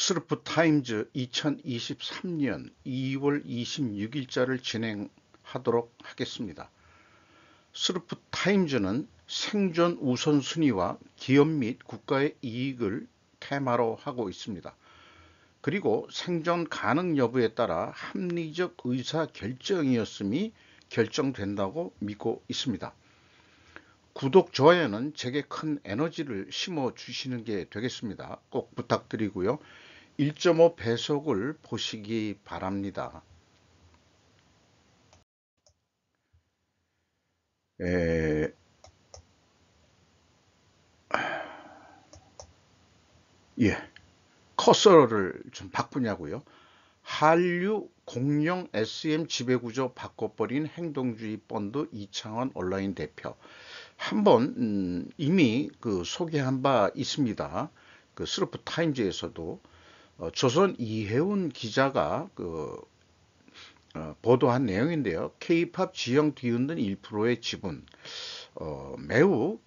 스르프 타임즈 2023년 2월 26일자를 진행하도록 하겠습니다. 스르프 타임즈는 생존 우선순위와 기업 및 국가의 이익을 테마로 하고 있습니다. 그리고 생존 가능 여부에 따라 합리적 의사 결정이었음이 결정된다고 믿고 있습니다. 구독, 좋아요는 제게 큰 에너지를 심어 주시는 게 되겠습니다. 꼭 부탁드리고요. 1.5 배속을 보시기 바랍니다. 커서를 좀 바꾸냐고요. 한류 공룡 SM 지배구조 바꿔버린 행동주의 펀드 이창원 온라인 대표. 한번 이미 소개한 바 있습니다. 스르프 타임즈에서도 조선 이혜훈 기자가 보도한 내용인데요. K-팝 지형 뒤흔든 1%의 지분, 매우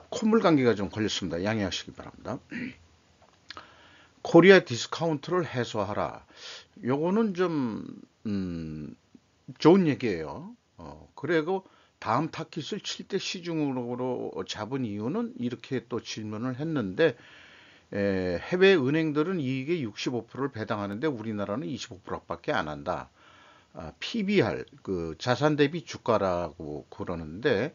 콧물 감기가 좀 걸렸습니다. 양해하시기 바랍니다. 코리아 디스카운트를 해소하라. 요거는 좀 좋은 얘기예요. 그리고 다음 타깃을 7대 시중으로 잡은 이유는 이렇게 또 질문을 했는데, 해외 은행들은 이익의 65%를 배당하는데 우리나라는 25%밖에 안 한다. PBR, 자산 대비 주가라고 그러는데,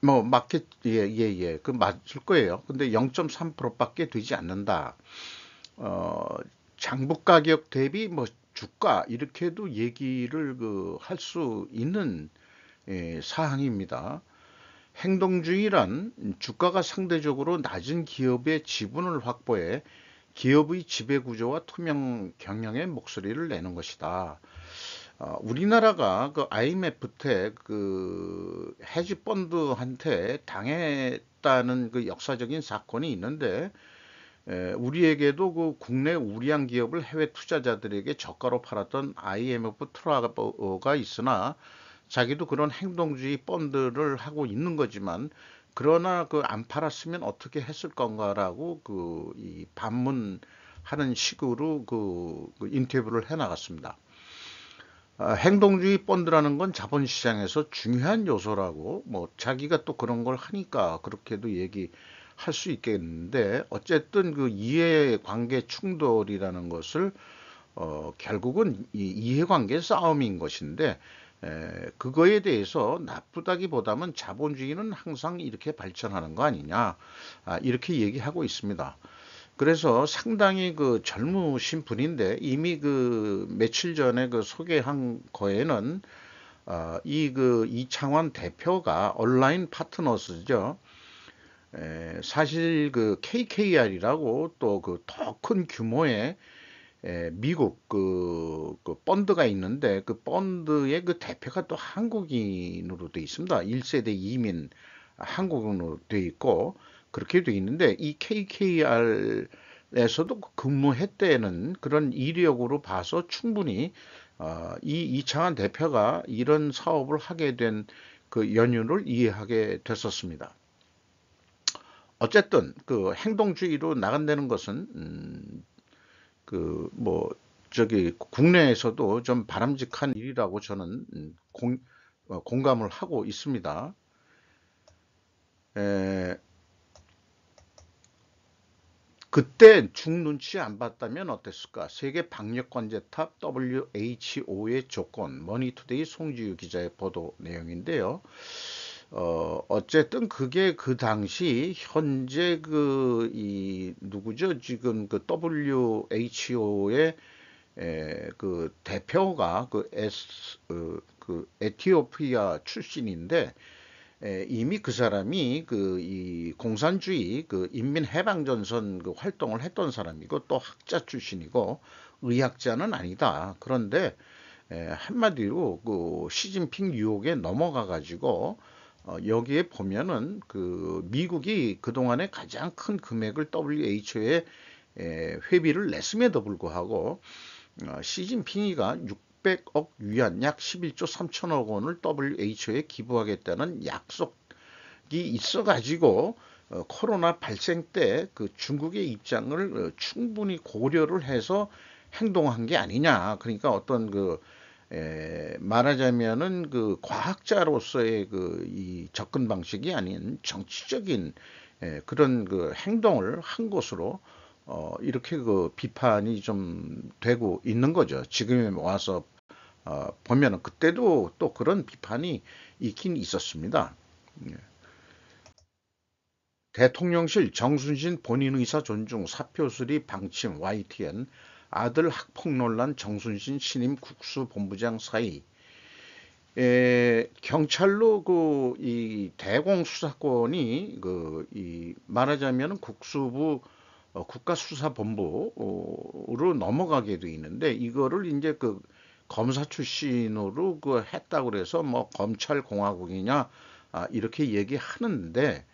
뭐 마켓 맞을 거예요. 근데 0.3%밖에 되지 않는다. 장부 가격 대비 뭐 주가 이렇게도 얘기를 할 수 있는 사항입니다. 행동주의란 주가가 상대적으로 낮은 기업의 지분을 확보해 기업의 지배구조와 투명 경영의 목소리를 내는 것이다. 우리나라가 IMF 때 헤지 펀드한테 당했다는 역사적인 사건이 있는데, 우리에게도 국내 우량 기업을 해외 투자자들에게 저가로 팔았던 IMF 트러블가 있으나 자기도 그런 행동주의 펀드를 하고 있는 거지만, 그러나 안 팔았으면 어떻게 했을 건가라고 이 반문하는 식으로 인터뷰를 해 나갔습니다. 행동주의 펀드라는 건 자본시장에서 중요한 요소라고, 뭐 자기가 또 그런 걸 하니까 그렇게도 얘기할 수 있겠는데, 어쨌든 이해관계 충돌이라는 것을 결국은 이해관계 싸움인 것인데, 그거에 대해서 나쁘다기보다는 자본주의는 항상 이렇게 발전하는 거 아니냐, 이렇게 얘기하고 있습니다. 그래서 상당히 젊으신 분인데, 이미 며칠 전에 소개한 거에는 이창원 대표가 온라인 파트너스죠. 사실 KKR이라고 또 더 큰 규모의 미국 펀드가 있는데, 그 펀드의 대표가 또 한국인으로 되어 있습니다. 1세대 이민 한국인으로 되어 있고 그렇게 되어 있는데, 이 KKR에서도 근무했다는 그런 이력으로 봐서 충분히 이 이창환 대표가 이런 사업을 하게 된 연유를 이해하게 됐었습니다. 어쨌든 행동주의로 나간다는 것은 국내에서도 좀 바람직한 일이라고 저는 공감을 하고 있습니다. 그때 중 눈치 안 봤다면 어땠을까? 세계 방역 관제탑 WHO의 조건, 머니투데이 송지유 기자의 보도 내용인데요. 어쨌든 그게 그 당시 현재 누구죠? 지금 WHO의 대표가 에티오피아 출신인데, 이미 그 사람이 이 공산주의 인민해방전선 활동을 했던 사람이고, 또 학자 출신이고 의학자는 아니다. 그런데 한마디로 시진핑 유혹에 넘어가 가지고 여기에 보면은 미국이 그동안에 가장 큰 금액을 WHO에 회비를 냈음에도 불구하고 시진핑이가 600억 위안, 약 11조 3천억 원을 WHO에 기부하겠다는 약속 있어가지고 코로나 발생 때 그 중국의 입장을 충분히 고려를 해서 행동한 게 아니냐. 그러니까 어떤 그 말하자면은 그 과학자로서의 그 이 접근 방식이 아닌 정치적인 그런 그 행동을 한 것으로 이렇게 그 비판이 좀 되고 있는 거죠. 지금에 와서 보면은 그때도 또 그런 비판이 있긴 있었습니다. 예. 대통령실 정순신 본인 의사 존중 사표 수리 방침 YTN 아들 학폭 논란 정순신 신임 국수본부장 사이 경찰로 그 이 대공 수사권이 그 이 말하자면 국수부 국가수사본부로 넘어가게 돼 있는데 이거를 이제 그 검사 출신으로 그 했다고 그래서 뭐 검찰공화국이냐 이렇게 얘기하는데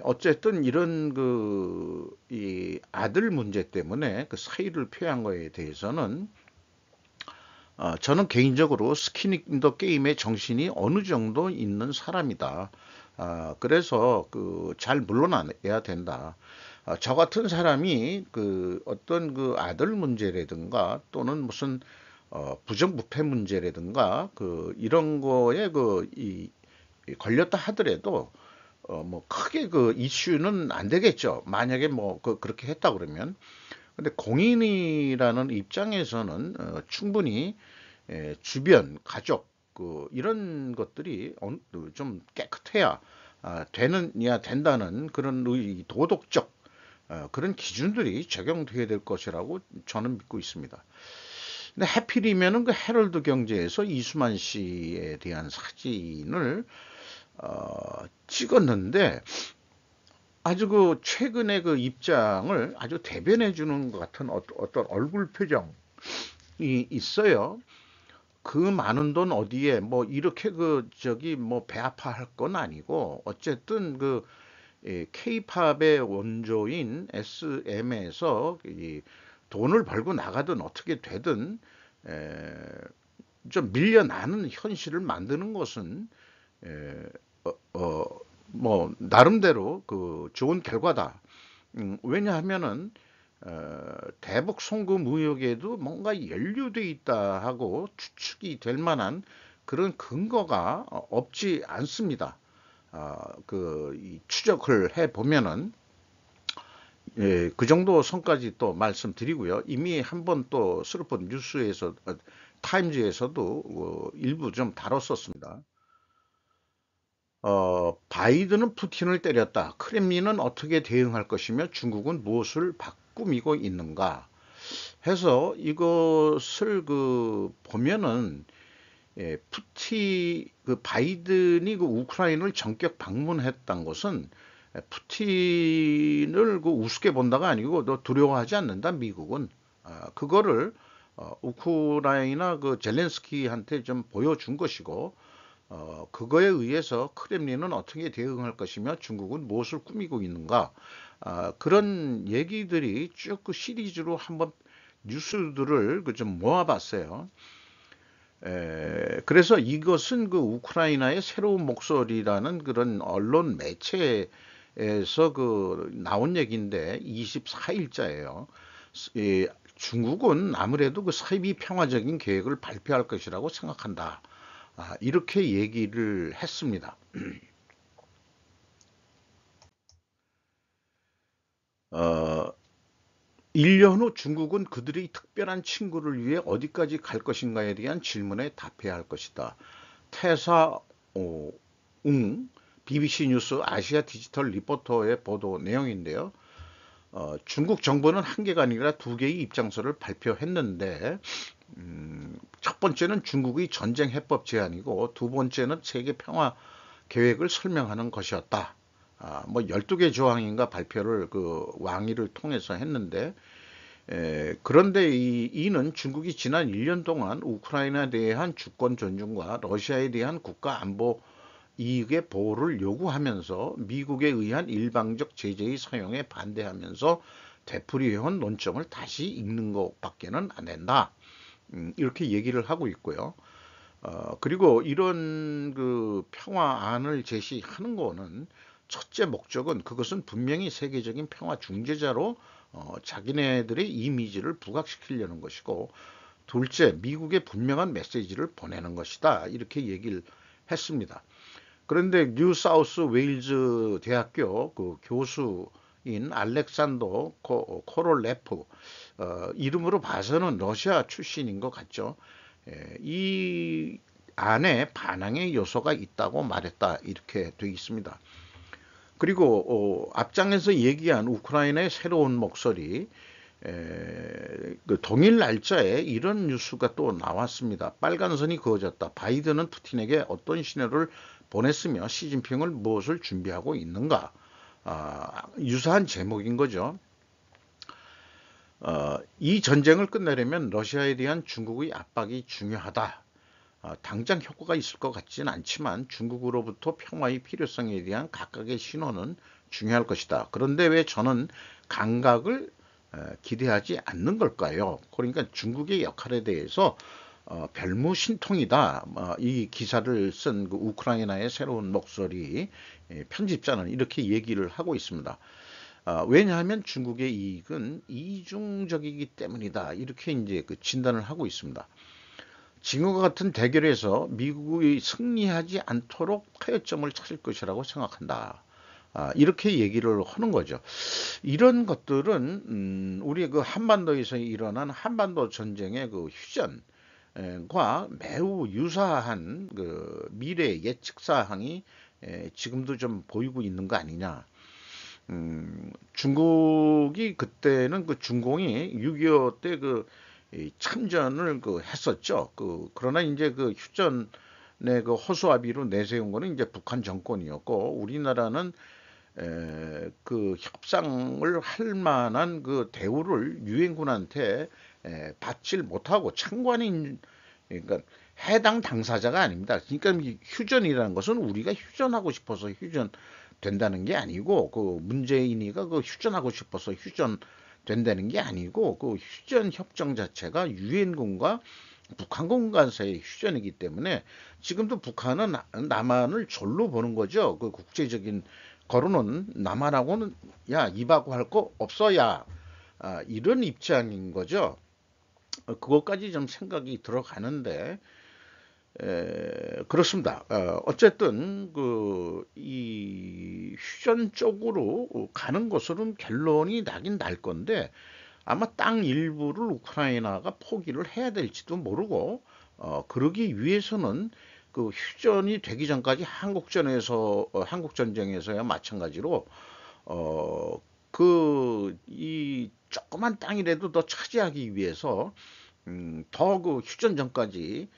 어쨌든 이런 그 이 아들 문제 때문에 그 사의를 표한 거에 대해서는 저는 개인적으로 스kin in the 게임의 정신이 어느 정도 있는 사람이다. 그래서 그 잘 물러나야 된다. 저 같은 사람이 그 어떤 그 아들 문제라든가 또는 무슨 부정부패 문제라든가 그 이런 거에 걸렸다 하더라도 뭐 크게 그 이슈는 안 되겠죠. 만약에 뭐 그렇게 했다 그러면. 근데 공인이라는 입장에서는 충분히 주변, 가족, 이런 것들이 좀 깨끗해야 되느냐 된다는 그런 도덕적 그런 기준들이 적용돼야 될 것이라고 저는 믿고 있습니다. 근데 하필이면은 그 헤럴드 경제에서 이수만 씨에 대한 사진을 찍었는데 아주 그 최근에 그 입장을 아주 대변해 주는 것 같은 어떤 얼굴 표정이 있어요. 그 많은 돈 어디에 뭐 이렇게 그 저기 뭐 배 아파할 건 아니고 어쨌든 그 K-팝의 원조인 SM에서 이 돈을 벌고 나가든 어떻게 되든 에, 좀 밀려나는 현실을 만드는 것은 에, 어, 어, 뭐 나름대로 그 좋은 결과다. 왜냐하면은 대북 송금 의혹에도 뭔가 연루돼 있다 하고 추측이 될 만한 그런 근거가 없지 않습니다. 추적을 해 보면은 그 정도 선까지 또 말씀드리고요. 이미 한번 또 스루폰 뉴스에서 타임즈에서도 일부 좀 다뤘었습니다. 바이든은 푸틴을 때렸다. 크렘린은 어떻게 대응할 것이며 중국은 무엇을 바꾸미고 있는가 해서 이것을 그 보면은 바이든이 그 우크라이나를 전격 방문했던 것은 푸틴을 그 우습게 본다가 아니고 너 두려워하지 않는다 미국은 그거를 우크라이나 그 젤렌스키한테 좀 보여준 것이고 그거에 의해서 크렘린은 어떻게 대응할 것이며 중국은 무엇을 꾸미고 있는가 그런 얘기들이 쭉 그 시리즈로 한번 뉴스들을 그 좀 모아봤어요. 그래서 이것은 그 우크라이나의 새로운 목소리라는 그런 언론 매체에서 그 나온 얘기인데 24일자예요. 중국은 아무래도 그 사이비 평화적인 계획을 발표할 것이라고 생각한다. 이렇게 얘기를 했습니다. 1년 후 중국은 그들의 특별한 친구를 위해 어디까지 갈 것인가에 대한 질문에 답해야 할 것이다. 태사 웅 BBC 뉴스 아시아 디지털 리포터의 보도 내용인데요. 중국 정부는 한 개가 아니라 두 개의 입장서를 발표했는데 첫 번째는 중국의 전쟁 해법 제안이고 두 번째는 세계 평화 계획을 설명하는 것이었다. 뭐 12개 조항인가 발표를 그 왕위를 통해서 했는데 그런데 이는 중국이 지난 1년 동안 우크라이나에 대한 주권 존중과 러시아에 대한 국가 안보 이익의 보호를 요구하면서 미국에 의한 일방적 제재의 사용에 반대하면서 되풀이해온 논점을 다시 읽는 것밖에는 안 된다. 이렇게 얘기를 하고 있고요. 그리고 이런 그 평화안을 제시하는 거는 첫째 목적은 그것은 분명히 세계적인 평화 중재자로 자기네들의 이미지를 부각시키려는 것이고, 둘째, 미국의 분명한 메시지를 보내는 것이다. 이렇게 얘기를 했습니다. 그런데 뉴사우스 웨일즈 대학교 그 교수인 알렉산더 코롤레프, 이름으로 봐서는 러시아 출신인 것 같죠. 이 안에 반항의 요소가 있다고 말했다. 이렇게 되어 있습니다. 그리고 앞장에서 얘기한 우크라이나의 새로운 목소리, 그 동일 날짜에 이런 뉴스가 또 나왔습니다. 빨간 선이 그어졌다. 바이든은 푸틴에게 어떤 신호를 보냈으며 시진핑을 무엇을 준비하고 있는가. 유사한 제목인 거죠. 이 전쟁을 끝내려면 러시아에 대한 중국의 압박이 중요하다. 당장 효과가 있을 것 같지는 않지만 중국으로부터 평화의 필요성에 대한 각각의 신호는 중요할 것이다. 그런데 왜 저는 감각을 기대하지 않는 걸까요? 그러니까 중국의 역할에 대해서 별무신통이다. 이 기사를 쓴 그 우크라이나의 새로운 목소리 편집자는 이렇게 얘기를 하고 있습니다. 왜냐하면 중국의 이익은 이중적이기 때문이다. 이렇게 이제 그 진단을 하고 있습니다. 지금과 같은 대결에서 미국이 승리하지 않도록 타협점을 찾을 것이라고 생각한다. 이렇게 얘기를 하는 거죠. 이런 것들은 우리 그 한반도에서 일어난 한반도 전쟁의 그 휴전과 매우 유사한 그 미래 예측 사항이 지금도 좀 보이고 있는 거 아니냐. 중국이 그때는 그 중공이 6.25 때 그 참전을 그 했었죠. 그러나 이제 그 휴전의 그 허수아비로 내세운 거는 이제 북한 정권이었고, 우리나라는 그 협상을 할 만한 그 대우를 유엔군한테 받질 못하고 참관인, 그러니까 해당 당사자가 아닙니다. 그러니까 이 휴전이라는 것은 우리가 휴전하고 싶어서 휴전된다는 게 아니고, 그 문재인이가 그 휴전하고 싶어서 휴전된다는 게 아니고, 그 휴전 협정 자체가 유엔군과 북한군 간사의 휴전이기 때문에 지금도 북한은 남한을 졸로 보는 거죠. 그 국제적인 거론은 남한하고는 야 입하고 할 거 없어야, 이런 입장인 거죠. 그것까지 좀 생각이 들어가는데, 그렇습니다. 어쨌든 이 휴전 쪽으로 가는 것으로는 결론이 나긴 날 건데, 아마 땅 일부를 우크라이나가 포기를 해야 될지도 모르고, 그러기 위해서는 그 휴전이 되기 전까지 한국전쟁에서야 마찬가지로 이 조그만 땅이라도 더 차지하기 위해서 더 그 휴전 전까지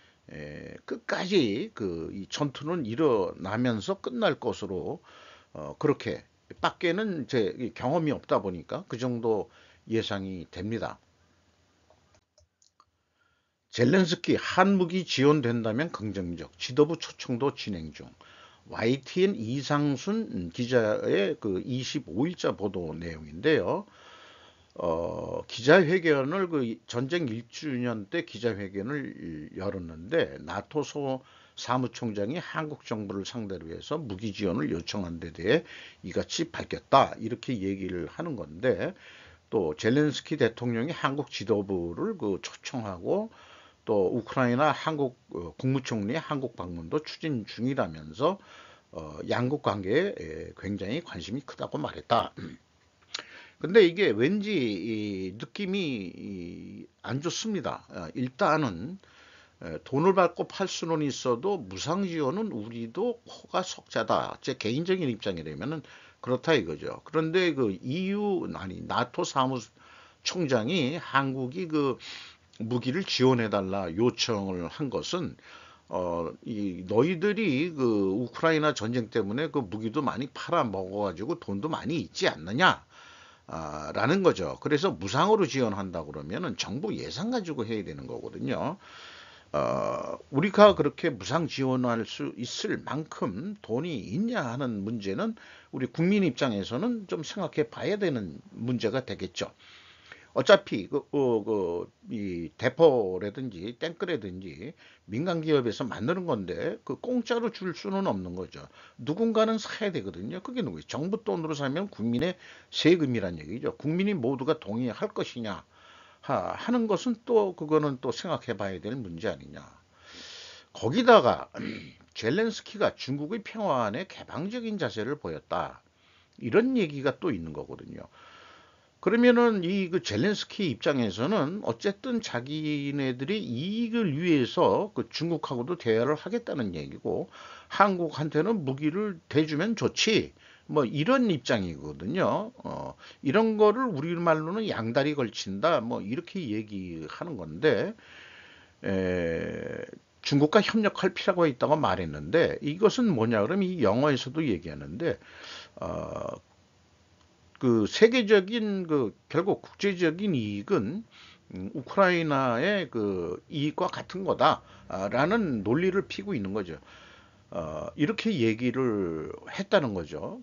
끝까지 이 전투는 일어나면서 끝날 것으로, 그렇게 밖에는 제 경험이 없다 보니까 그 정도 예상이 됩니다. 젤렌스키 한무기 지원된다면 긍정적, 지도부 초청도 진행 중. YTN 이상순 기자의 그 25일자 보도 내용인데요. 기자회견을 그 전쟁 1주년 때 기자회견을 열었는데, 나토 사무총장이 한국 정부를 상대로 해서 무기 지원을 요청한 데 대해 이같이 밝혔다. 이렇게 얘기를 하는 건데, 또 젤렌스키 대통령이 한국 지도부를 그 초청하고, 또 우크라이나 한국 국무총리의 한국 방문도 추진 중이라면서 양국 관계에 굉장히 관심이 크다고 말했다. 근데 이게 왠지 느낌이 안 좋습니다. 일단은 돈을 받고 팔 수는 있어도 무상 지원은 우리도 코가 석자다. 제 개인적인 입장이라면은 그렇다 이거죠. 그런데 그 나토 사무총장이 한국이 그 무기를 지원해달라 요청을 한 것은, 너희들이 그 우크라이나 전쟁 때문에 그 무기도 많이 팔아 먹어가지고 돈도 많이 있지 않느냐, 라는 거죠. 그래서 무상으로 지원한다 그러면은 정부 예산 가지고 해야 되는 거거든요. 우리가 그렇게 무상 지원할 수 있을 만큼 돈이 있냐 하는 문제는 우리 국민 입장에서는 좀 생각해 봐야 되는 문제가 되겠죠. 어차피 이 대포라든지 탱크라든지 민간 기업에서 만드는 건데 그 공짜로 줄 수는 없는 거죠. 누군가는 사야 되거든요. 그게 누구예요? 정부 돈으로 사면 국민의 세금이란 얘기죠. 국민이 모두가 동의할 것이냐 하는 것은 또 그거는 또 생각해 봐야 될 문제 아니냐. 거기다가 젤렌스키가 중국의 평화안에 개방적인 자세를 보였다. 이런 얘기가 또 있는 거거든요. 그러면은 이 그 젤렌스키 입장에서는 어쨌든 자기네들이 이익을 위해서 그 중국하고도 대화를 하겠다는 얘기고 한국한테는 무기를 대주면 좋지. 뭐 이런 입장이거든요. 이런 거를 우리말로는 양다리 걸친다. 뭐 이렇게 얘기하는 건데 에, 중국과 협력할 필요가 있다고 말했는데 이것은 뭐냐 그러면 이 영어에서도 얘기하는데 어, 그 세계적인 그 결국 국제적인 이익은 우크라이나의 그 이익과 같은 거다라는 논리를 피고 있는 거죠. 이렇게 얘기를 했다는 거죠.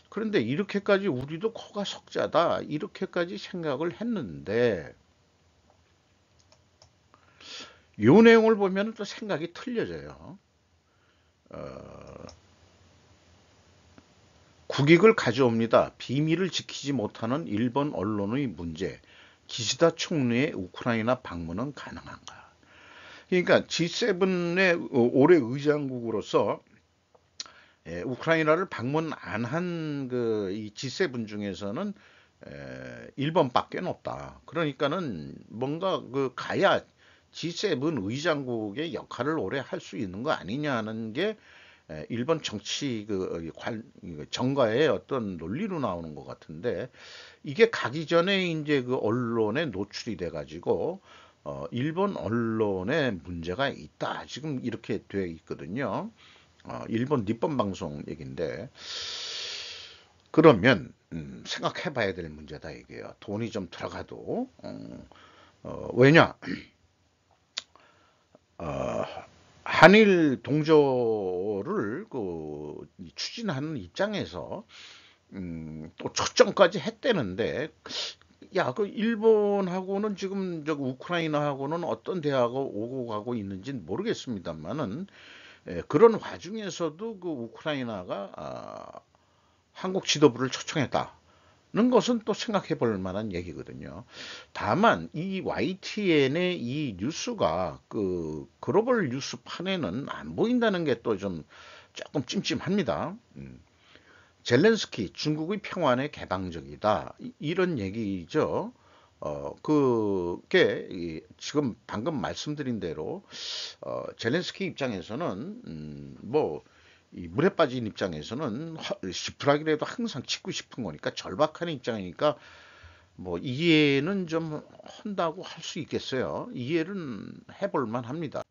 그런데 이렇게까지 우리도 코가 석자다 이렇게까지 생각을 했는데 이 내용을 보면 또 생각이 틀려져요. 국익을 가져옵니다. 비밀을 지키지 못하는 일본 언론의 문제. 기시다 총리의 우크라이나 방문은 가능한가? 그러니까 G7의 올해 의장국으로서 우크라이나를 방문 안 한 그 이 G7 중에서는 일본밖에 없다. 그러니까는 뭔가 그 가야 G7 의장국의 역할을 오래 할 수 있는 거 아니냐는 게 일본 정치 정가의 어떤 논리로 나오는 것 같은데 이게 가기 전에 이제 그 언론에 노출이 돼 가지고 일본 언론에 문제가 있다 지금 이렇게 돼 있거든요. 일본 니폰 방송 얘긴데 그러면 생각해 봐야 될 문제다 이게요. 돈이 좀 들어가도 왜냐 어, 한일 동조를 추진하는 입장에서 또 초청까지 했대는데 야, 그 일본하고는 지금 저 우크라이나하고는 어떤 대화가 오고 가고 있는지는 모르겠습니다만은 그런 와중에서도 그 우크라이나가 한국 지도부를 초청했다. 는 것은 또 생각해 볼 만한 얘기거든요. 다만 이 YTN의 이 뉴스가 그 글로벌 뉴스판에는 안 보인다는 게 또 좀 조금 찜찜합니다. 젤렌스키 중국의 평화에 개방적이다 이런 얘기죠. 그게 지금 방금 말씀드린 대로 젤렌스키 입장에서는 뭐 이 물에 빠진 입장에서는 지푸라기라도 항상 치고 싶은 거니까 절박한 입장이니까 뭐 이해는 좀 한다고 할 수 있겠어요. 이해는 해볼 만합니다.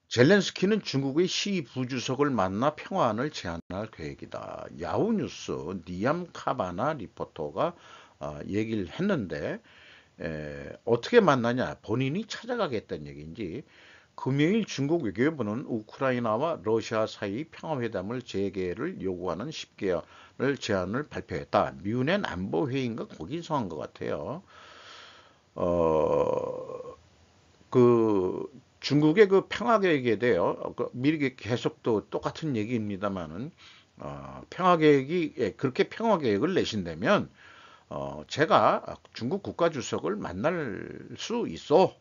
젤렌스키는 중국의 시 부주석을 만나 평화안을 제안할 계획이다. 야후뉴스 니암 카바나 리포터가 얘기를 했는데 어떻게 만나냐 본인이 찾아가겠다는 얘기인지 금요일 중국 외교부는 우크라이나와 러시아 사이 평화회담을 재개를 요구하는 10개월 제안을 발표했다. 뮌헨 안보회의인가 거기서 한 것 같아요. 어, 그 중국의 그 평화 계획에 대해 미리 계속 또 똑같은 얘기입니다만은 평화 계획이 그렇게 평화 계획을 내신다면 제가 중국 국가 주석을 만날 수 있어.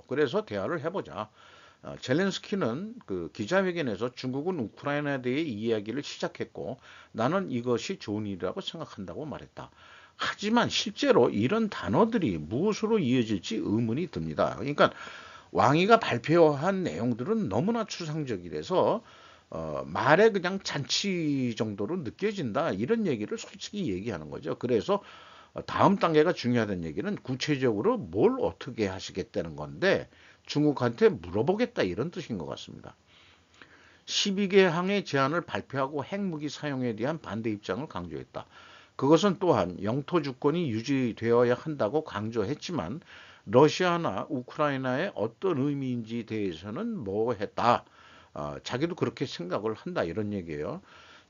그래서 대화를 해보자. 젤렌스키는 그 기자회견에서 중국은 우크라이나에 대해 이야기를 시작했고 나는 이것이 좋은 일이라고 생각한다고 말했다. 하지만 실제로 이런 단어들이 무엇으로 이어질지 의문이 듭니다. 그러니까 왕위가 발표한 내용들은 너무나 추상적이라서 말에 그냥 잔치 정도로 느껴진다 이런 얘기를 솔직히 얘기하는 거죠. 그래서 다음 단계가 중요하다는 얘기는 구체적으로 뭘 어떻게 하시겠다는 건데 중국한테 물어보겠다 이런 뜻인 것 같습니다. 12개 항의 제안을 발표하고 핵무기 사용에 대한 반대 입장을 강조했다. 그것은 또한 영토 주권이 유지되어야 한다고 강조했지만 러시아나 우크라이나의 어떤 의미인지 대해서는 뭐 했다. 자기도 그렇게 생각을 한다 이런 얘기예요.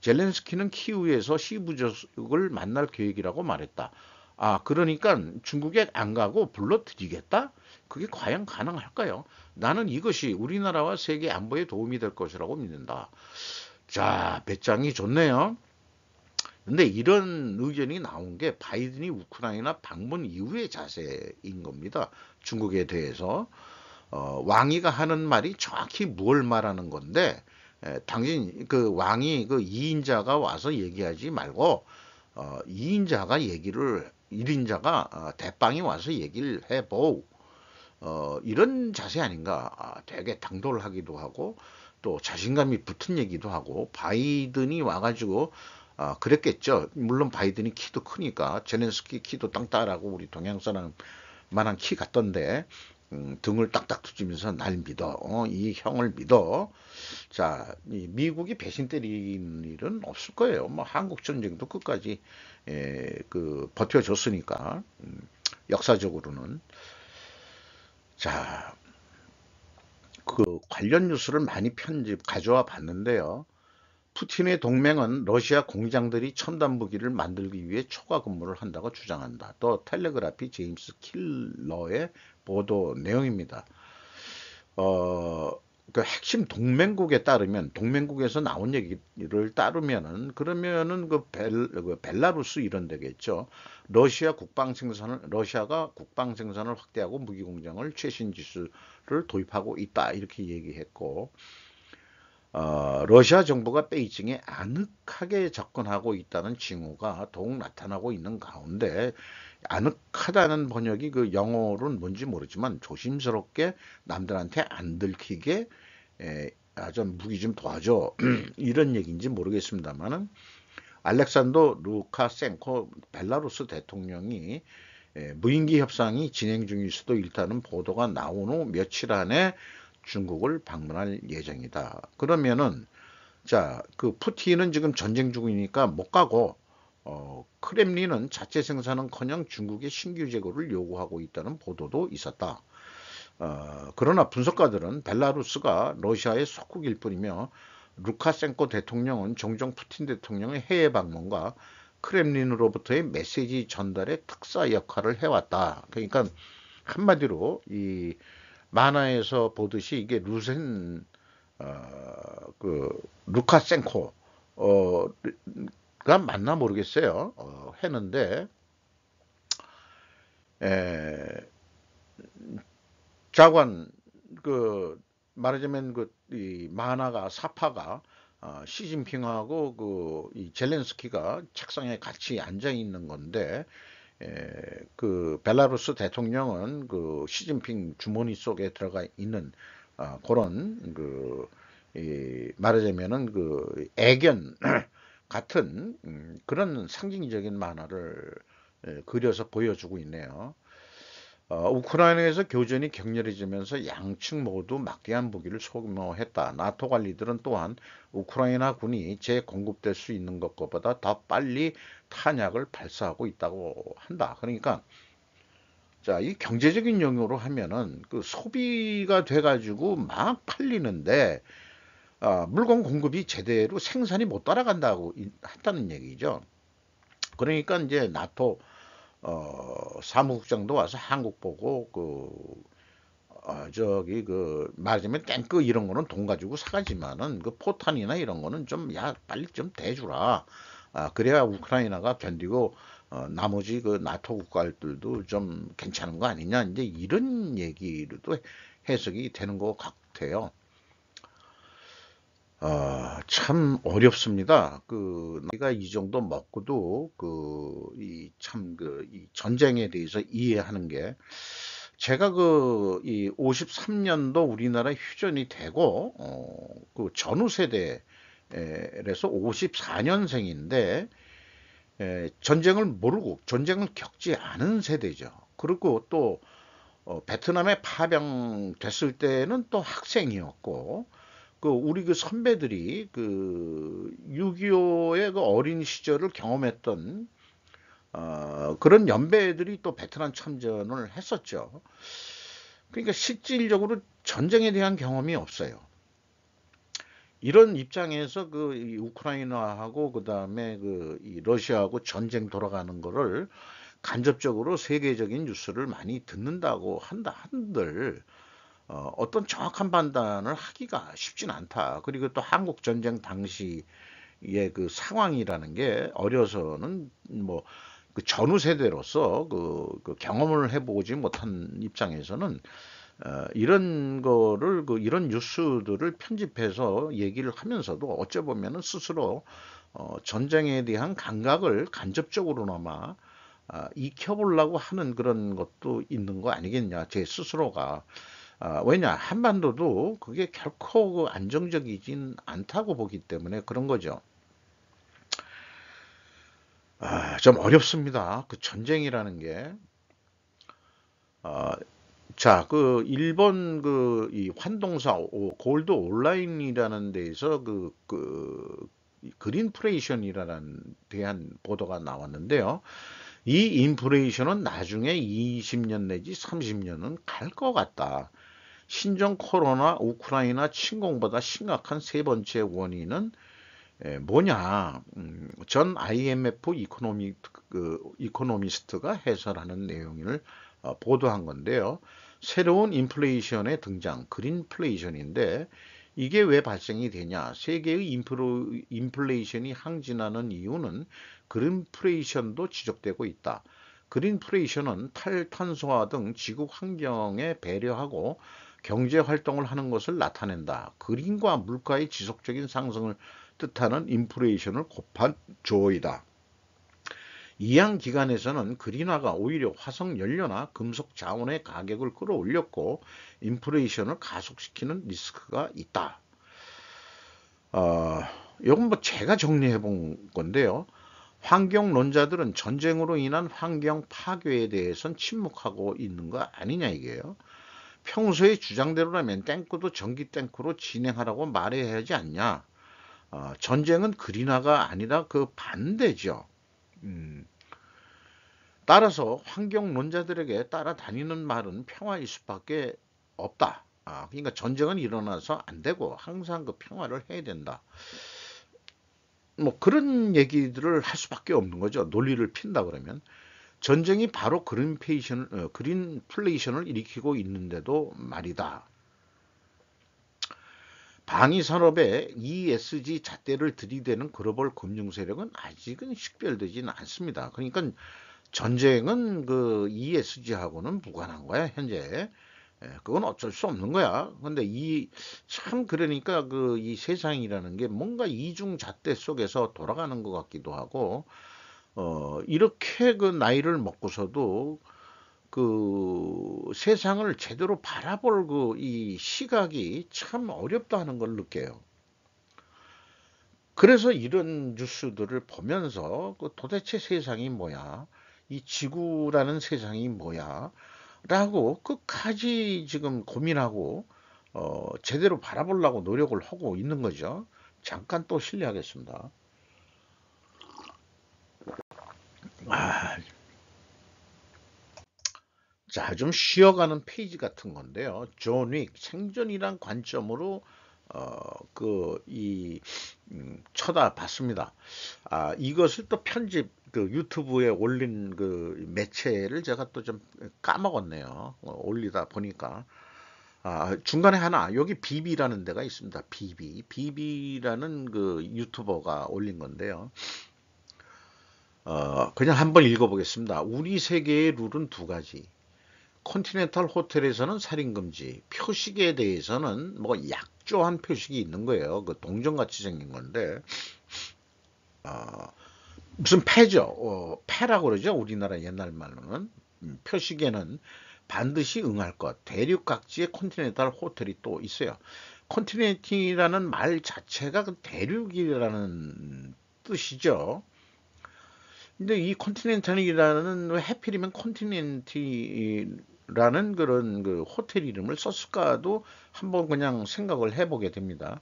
젤렌스키는 키우에서 시부족을 만날 계획이라고 말했다. 그러니까 중국에 안 가고 불러들이겠다? 그게 과연 가능할까요? 나는 이것이 우리나라와 세계 안보에 도움이 될 것이라고 믿는다. 자, 배짱이 좋네요. 근데 이런 의견이 나온 게 바이든이 우크라이나 방문 이후의 자세인 겁니다. 중국에 대해서. 왕이가 하는 말이 정확히 뭘 말하는 건데, 당신 그 왕이 그 2인자가 와서 얘기하지 말고 2인자가 얘기를 1인자가 대빵이 와서 얘기를 해보. 이런 자세 아닌가. 되게 당돌하기도 하고 또 자신감이 붙은 얘기도 하고 바이든이 와가지고 그랬겠죠. 물론 바이든이 키도 크니까 제렌스키 키도 땅따라고 우리 동양 사람 만한 키 같던데 등을 딱딱 두지면서 날 믿어. 이 형을 믿어. 자, 이 미국이 배신 때리는 일은 없을 거예요. 뭐 한국 전쟁도 끝까지 그 버텨줬으니까 역사적으로는. 자, 그 관련 뉴스를 많이 가져와 봤는데요. 푸틴의 동맹은 러시아 공장들이 첨단 무기를 만들기 위해 초과 근무를 한다고 주장한다. 또 텔레그라피 제임스 킬러의 보도 내용입니다. 어, 그 핵심 동맹국에 따르면 동맹국에서 나온 얘기를 따르면은 그러면은 그 벨라루스 이런 데겠죠. 러시아가 국방 생산을 확대하고 무기 공장을 최신 기술을 도입하고 있다 이렇게 얘기했고 러시아 정부가 베이징에 아늑하게 접근하고 있다는 징후가 더욱 나타나고 있는 가운데 아늑하다는 번역이 그 영어로는 뭔지 모르지만 조심스럽게 남들한테 안 들키게 좀 무기 좀 도와줘 이런 얘기인지 모르겠습니다만은 알렉산더 루카센코 벨라루스 대통령이 무인기 협상이 진행 중일 수도 있다는 보도가 나온 후 며칠 안에 중국을 방문할 예정이다. 그러면은 자, 그 푸틴은 지금 전쟁 중이니까 못 가고 크렘린은 자체 생산은커녕 중국의 신규 재고를 요구하고 있다는 보도도 있었다. 그러나 분석가들은 벨라루스가 러시아의 속국일 뿐이며 루카센코 대통령은 종종 푸틴 대통령의 해외 방문과 크렘린으로부터의 메시지 전달의 특사 역할을 해왔다. 그러니까 한마디로 이 만화에서 보듯이 이게 그 루카센코가 맞나 모르겠어요. 했는데 에, 자관 그 말하자면 이 만화가 사파가 시진핑하고 이 젤렌스키가 책상에 같이 앉아 있는 건데 그 벨라루스 대통령은 그 시진핑 주머니 속에 들어가 있는 그런 말하자면은 그 애견 같은 그런 상징적인 만화를 그려서 보여주고 있네요. 우크라이나에서 교전이 격렬해지면서 양측 모두 막대한 무기를 소모했다. 나토 관리들은 또한 우크라이나 군이 재공급될 수 있는 것보다 더 빨리 탄약을 발사하고 있다고 한다. 그러니까 자, 이 경제적인 용어로 하면은 그 소비가 돼가지고 막 팔리는데 물건 공급이 제대로 생산이 못 따라간다고 했다는 얘기죠. 그러니까 이제 나토 사무국장도 와서 한국 보고 저기 말하자면 탱크 이런 거는 돈 가지고 사가지만은 그 포탄이나 이런 거는 좀 야 빨리 좀 대주라. 그래야 우크라이나가 견디고 나머지 그 나토 국가들도 좀 괜찮은 거 아니냐 이제 이런 얘기로도 해석이 되는 것 같아요. 참 어렵습니다. 나이가 이 정도 먹고도 이 전쟁에 대해서 이해하는 게 제가 이 53년도 우리나라 휴전이 되고 그 전후 세대에서 54년생인데 전쟁을 모르고 전쟁을 겪지 않은 세대죠. 그리고 또 베트남에 파병됐을 때는 또 학생이었고 우리 선배들이 6.25의 그 어린 시절을 경험했던 그런 연배들이 또 베트남 참전을 했었죠. 그러니까 실질적으로 전쟁에 대한 경험이 없어요. 이런 입장에서 이 우크라이나하고 그다음에 이 러시아하고 전쟁 돌아가는 거를 간접적으로 세계적인 뉴스를 많이 듣는다고 한들 어떤 정확한 판단을 하기가 쉽진 않다. 그리고 또 한국 전쟁 당시의 그 상황이라는 게 어려서는 뭐 그 전후 세대로서 그 경험을 해보지 못한 입장에서는 이런 거를 이런 뉴스들을 편집해서 얘기를 하면서도 어찌 보면은 스스로 전쟁에 대한 감각을 간접적으로나마 익혀보려고 하는 그런 것도 있는 거 아니겠냐, 제 스스로가. 왜냐, 한반도도 그게 결코 그 안정적이진 않다고 보기 때문에 그런 거죠. 좀 어렵습니다. 그 전쟁이라는 게. 아, 자, 그 일본 그 이 환동사 골드 온라인이라는 데에서 그린플레이션이라는 대한 보도가 나왔는데요. 이 인플레이션은 나중에 20년 내지 30년은 갈 것 같다. 신종 코로나 우크라이나 침공보다 심각한 세 번째 원인은 뭐냐? 전 IMF 이코노미스트가 해설하는 내용을 보도한 건데요. 새로운 인플레이션의 등장, 그린플레이션인데 이게 왜 발생이 되냐? 세계의 인플레이션이 항진하는 이유는 그린플레이션도 지적되고 있다. 그린플레이션은 탈탄소화 등 지구 환경에 배려하고 경제 활동을 하는 것을 나타낸다. 그린과 물가의 지속적인 상승을 뜻하는 인플레이션을 곱한 조어이다. 이양 기간에서는 그린화가 오히려 화석 연료나 금속 자원의 가격을 끌어올렸고 인플레이션을 가속시키는 리스크가 있다. 이건 뭐 제가 정리해 본 건데요. 환경론자들은 전쟁으로 인한 환경 파괴에 대해서는 침묵하고 있는 거 아니냐 이게요. 평소의 주장대로라면 탱크도 전기 탱크로 진행하라고 말해야 하지 않냐. 전쟁은 그린화가 아니라 그 반대죠. 음, 따라서 환경론자들에게 따라다니는 말은 평화일 수밖에 없다. 그러니까 전쟁은 일어나서 안 되고 항상 그 평화를 해야 된다. 뭐 그런 얘기들을 할 수밖에 없는 거죠. 논리를 핀다 그러면. 전쟁이 바로 그린플레이션을 일으키고 있는데도 말이다. 방위 산업에 ESG 잣대를 들이대는 글로벌 금융 세력은 아직은 식별되지는 않습니다. 그러니까 전쟁은 그 ESG하고는 무관한 거야, 현재. 그건 어쩔 수 없는 거야. 근데 참 그러니까 이 세상이라는 게 뭔가 이중 잣대 속에서 돌아가는 것 같기도 하고, 이렇게 그 나이를 먹고서도 그 세상을 제대로 바라볼 이 시각이 참 어렵다 하는 걸 느껴요. 그래서 이런 뉴스들을 보면서 도대체 세상이 뭐야? 이 지구라는 세상이 뭐야? 라고 끝까지 지금 고민하고 제대로 바라보려고 노력을 하고 있는 거죠. 잠깐 또 실례하겠습니다. 아, 자, 좀 쉬어가는 페이지 같은 건데요. 존 윅 생존이란 관점으로 쳐다봤습니다. 이것을 또 유튜브에 올린 그 매체를 제가 또 좀 까먹었네요. 올리다 보니까. 중간에 하나, 여기 비비라는 데가 있습니다. 비비라는 그 유튜버가 올린 건데요. 그냥 한번 읽어보겠습니다. 우리 세계의 룰은 두 가지. 컨티넨탈 호텔에서는 살인금지, 표식에 대해서는 뭐 약조한 표식이 있는 거예요. 그 동전같이 생긴 건데, 무슨 패죠. 패라고 그러죠. 우리나라 옛날 말로는. 표식에는 반드시 응할 것. 대륙 각지의 컨티넨탈 호텔이 또 있어요. 컨티넨이라는 말 자체가 그 대륙이라는 뜻이죠. 근데 이 컨티넨탈이라는 왜 해필이면 컨티넨티라는 그런 그 호텔 이름을 썼을까도 한번 그냥 생각을 해보게 됩니다.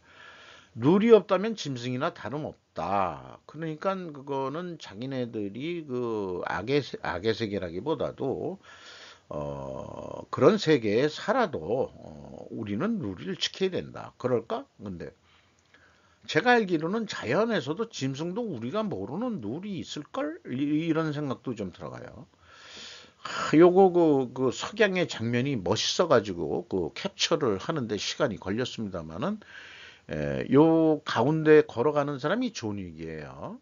룰이 없다면 짐승이나 다름없다. 그러니까 그거는 자기네들이 그 악의 세계라기보다도 그런 세계에 살아도 우리는 룰을 지켜야 된다. 그럴까? 근데 제가 알기로는 자연에서도 짐승도 우리가 모르는 룰이 있을걸? 이런 생각도 좀 들어가요. 요거 그 석양의 장면이 멋있어가지고 그 캡처를 하는데 시간이 걸렸습니다만은, 요 가운데 걸어가는 사람이 존 윅이에요.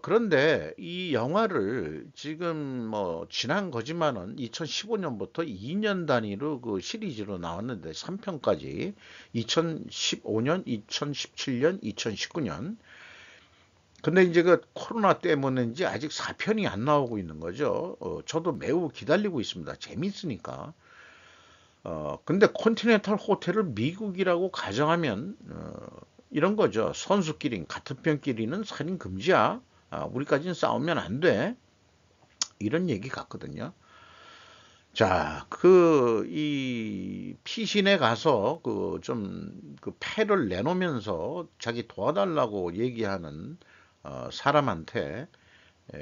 그런데 이 영화를 지금 뭐 지난 거지만은 2015년부터 2년 단위로 그 시리즈로 나왔는데 3편까지 2015년, 2017년, 2019년. 근데 이제 그 코로나 때문인지 아직 4편이 안 나오고 있는 거죠. 저도 매우 기다리고 있습니다. 재밌으니까. 근데 컨티넨탈 호텔을 미국이라고 가정하면 이런 거죠. 선수끼리 같은 편끼리는 살인 금지야. 우리까지는 싸우면 안 돼. 이런 얘기 같거든요. 자, 이 피신에 가서 그 패를 내놓으면서 자기 도와달라고 얘기하는 사람한테 에,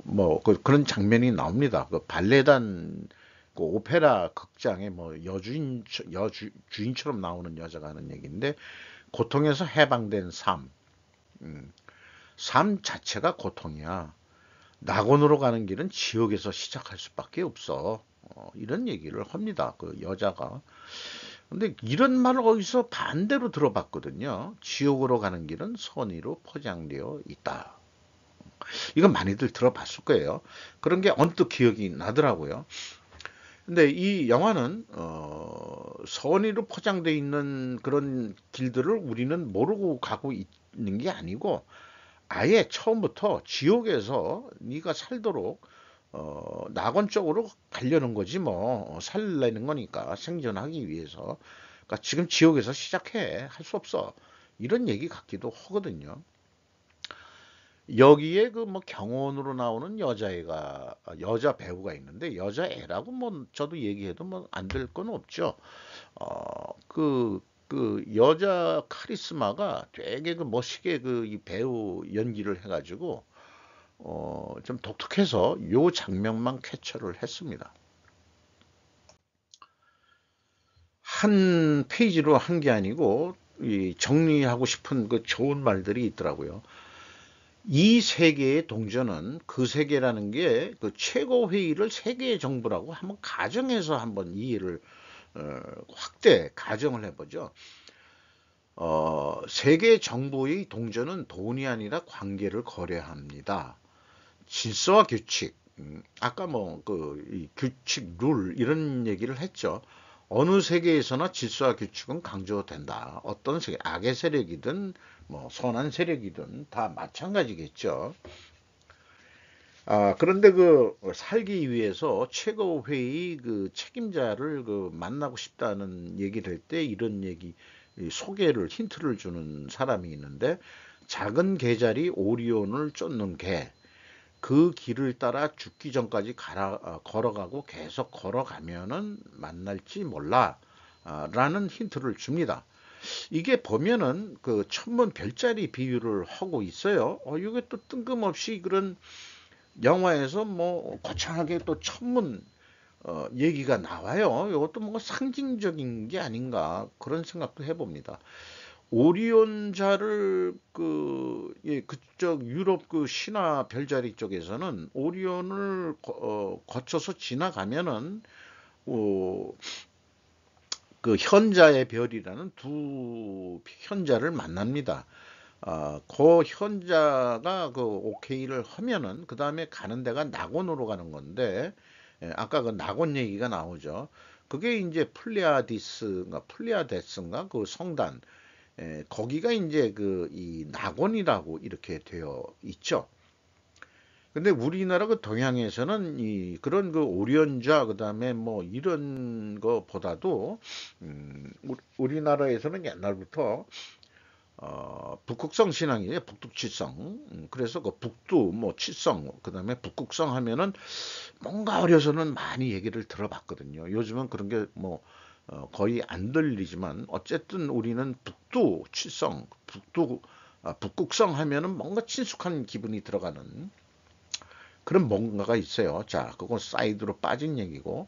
뭐 그런 장면이 나옵니다. 그 발레단 그 오페라 극장에 뭐 여주인처럼 나오는 여자가 하는 얘기인데, 고통에서 해방된 삶, 음, 삶 자체가 고통이야. 낙원으로 가는 길은 지옥에서 시작할 수밖에 없어. 이런 얘기를 합니다. 그 여자가. 근데 이런 말을 어디서 반대로 들어봤거든요. 지옥으로 가는 길은 선의로 포장되어 있다. 이건 많이들 들어봤을 거예요. 그런 게 언뜻 기억이 나더라고요. 근데 이 영화는 선의로 포장되어 있는 그런 길들을 우리는 모르고 가고 있는 게 아니고, 아예 처음부터 지옥에서 네가 살도록 낙원 쪽으로 가려는 거지 뭐. 살려는 거니까, 생존하기 위해서. 그러니까 지금 지옥에서 시작해. 할 수 없어. 이런 얘기 같기도 하거든요. 여기에 그 뭐 경호원으로 나오는 여자 배우가 있는데, 여자애라고 뭐 저도 얘기해도 뭐 안 될 건 없죠. 그 여자 카리스마가 되게 그 멋있게 그 이 배우 연기를 해가지고 좀 독특해서 요 장면만 캡처를 했습니다. 한 페이지로 한 게 아니고 이 정리하고 싶은 그 좋은 말들이 있더라고요. 이 세계의 동전은, 그 세계라는 게 그 최고 회의를 세계 정부라고 한번 가정해서 한번 이해를 확대 가정을 해보죠. 세계 정부의 동전은 돈이 아니라 관계를 거래합니다. 질서와 규칙, 아까 뭐 그 규칙, 룰 이런 얘기를 했죠. 어느 세계에서나 질서와 규칙은 강조된다. 어떤 세계, 악의 세력이든 뭐 선한 세력이든 다 마찬가지겠죠. 그런데 그 살기 위해서 최고회의 그 책임자를 그 만나고 싶다는 얘기를 할 때 이런 얘기, 소개를 힌트를 주는 사람이 있는데, 작은 개자리 오리온을 쫓는 개, 그 길을 따라 죽기 전까지 걸어가고 계속 걸어가면은 만날지 몰라 라는 힌트를 줍니다. 이게 보면은 그 천문 별자리 비유를 하고 있어요. 이게 또 뜬금없이 그런 영화에서 뭐 거창하게 또 천문 얘기가 나와요. 이것도 뭔가 상징적인 게 아닌가 그런 생각도 해봅니다. 오리온자를 그쪽 유럽 그 신화 별자리 쪽에서는 오리온을 거쳐서 지나가면은 어, 그 현자의 별이라는 두 현자를 만납니다. 그 현자가 그 오케이를 하면은 그 다음에 가는 데가 낙원으로 가는 건데, 아까 그 낙원 얘기가 나오죠. 그게 이제 플레아데스인가 그 성단, 거기가 이제 그 이 낙원이라고 이렇게 되어 있죠. 근데 우리나라 그 동양에서는 이 그런 그 오련자 그다음에 뭐 이런 거보다도 우리나라에서는 옛날부터 북극성 신앙이에요. 북두칠성. 그래서 그 북두 뭐 칠성 그다음에 북극성 하면은 뭔가 어려서는 많이 얘기를 들어봤거든요. 요즘은 그런 게 뭐 거의 안 들리지만 어쨌든 우리는 북두 칠성 북극성 하면은 뭔가 친숙한 기분이 들어가는 그런 뭔가가 있어요. 자, 그건 사이드로 빠진 얘기고.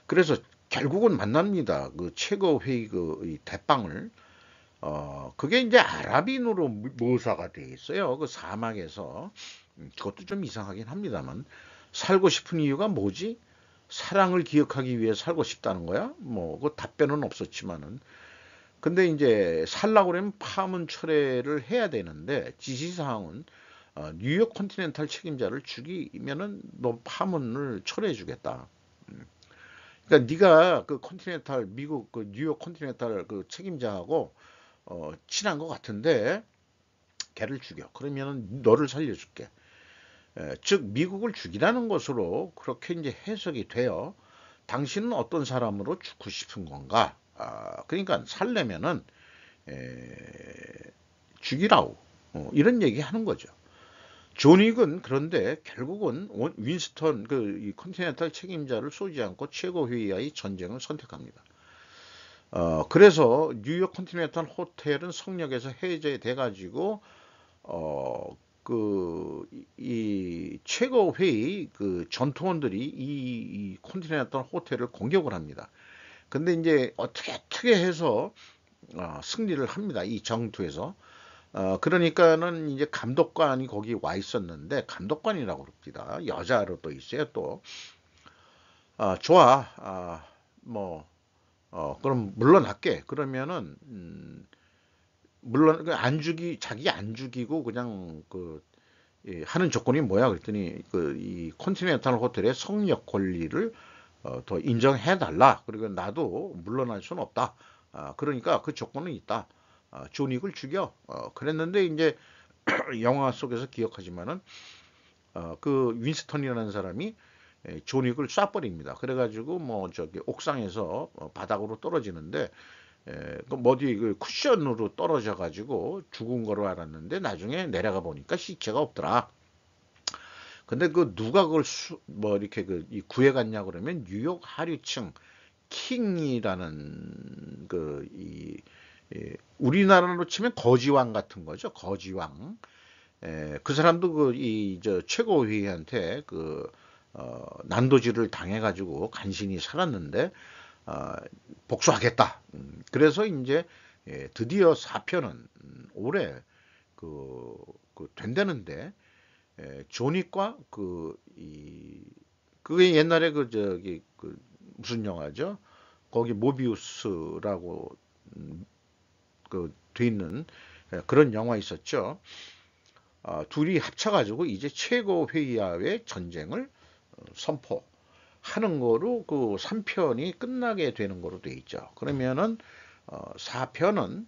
그래서 결국은 만납니다. 그 최고회의 이 대빵을. 그게 이제 아랍인으로 묘사가 돼 있어요. 그 사막에서. 그것도 좀 이상하긴 합니다만. 살고 싶은 이유가 뭐지? 사랑을 기억하기 위해 살고 싶다는 거야? 뭐, 그 답변은 없었지만은. 근데 이제 살라고 그러면 파문 철회를 해야 되는데 지시사항은 뉴욕 컨티넨탈 책임자를 죽이면은 너 파문을 철회해 주겠다. 그러니까 네가 그 컨티넨탈 미국 그 뉴욕 컨티넨탈 그 책임자하고 친한 것 같은데 걔를 죽여. 그러면은 너를 살려줄게. 즉 미국을 죽이라는 것으로 그렇게 이제 해석이 돼요. 당신은 어떤 사람으로 죽고 싶은 건가? 그러니까 살려면은 에, 죽이라고 이런 얘기 하는 거죠. 존 윅은 그런데 결국은 윈스턴 그 컨티넨탈 책임자를 쏘지 않고 최고회의와의 전쟁을 선택합니다. 그래서 뉴욕 컨티넨탈 호텔은 성역에서 해제돼 가지고 이 최고회의 그 전투원들이 이 컨티넨탈 호텔을 공격을 합니다. 근데 이제 어떻게 해서 승리를 합니다. 이 정투에서. 그러니까는 이제 감독관이 거기 와 있었는데 감독관이라고 그럽니다. 여자로 또 있어요 또. 좋아. 뭐 그럼 물러날게. 그러면은 물론 자기 안 죽이고 그냥 하는 조건이 뭐야 그랬더니 이 컨티넨탈 호텔의 성역 권리를 더 인정해 달라. 그리고 나도 물러날 수는 없다. 그러니까 그 조건은 있다. 존 윅을 죽여. 그랬는데 이제 영화 속에서 기억하지만은 그 윈스턴이라는 사람이 존 윅을 쏴버립니다. 그래가지고 뭐 저기 옥상에서 바닥으로 떨어지는데 그 어디 그 쿠션으로 떨어져가지고 죽은 거로 알았는데 나중에 내려가 보니까 시체가 없더라. 근데 그 누가 그걸 뭐 이렇게 구해갔냐 그러면 뉴욕 하류층 킹이라는 우리나라로 치면 거지왕 같은 거죠. 거지왕. 그 사람도 저 최고위한테 난도질을 당해가지고 간신히 살았는데 복수하겠다. 그래서 이제 드디어 4편은 올해 된다는데 존 윅과 그게 옛날에 무슨 영화죠? 거기 모비우스라고 돼 있는 그런 영화 있었죠. 둘이 합쳐가지고 이제 최고 회의와의 전쟁을 선포하는 거로 그 3편이 끝나게 되는 거로 돼 있죠. 그러면은 4편은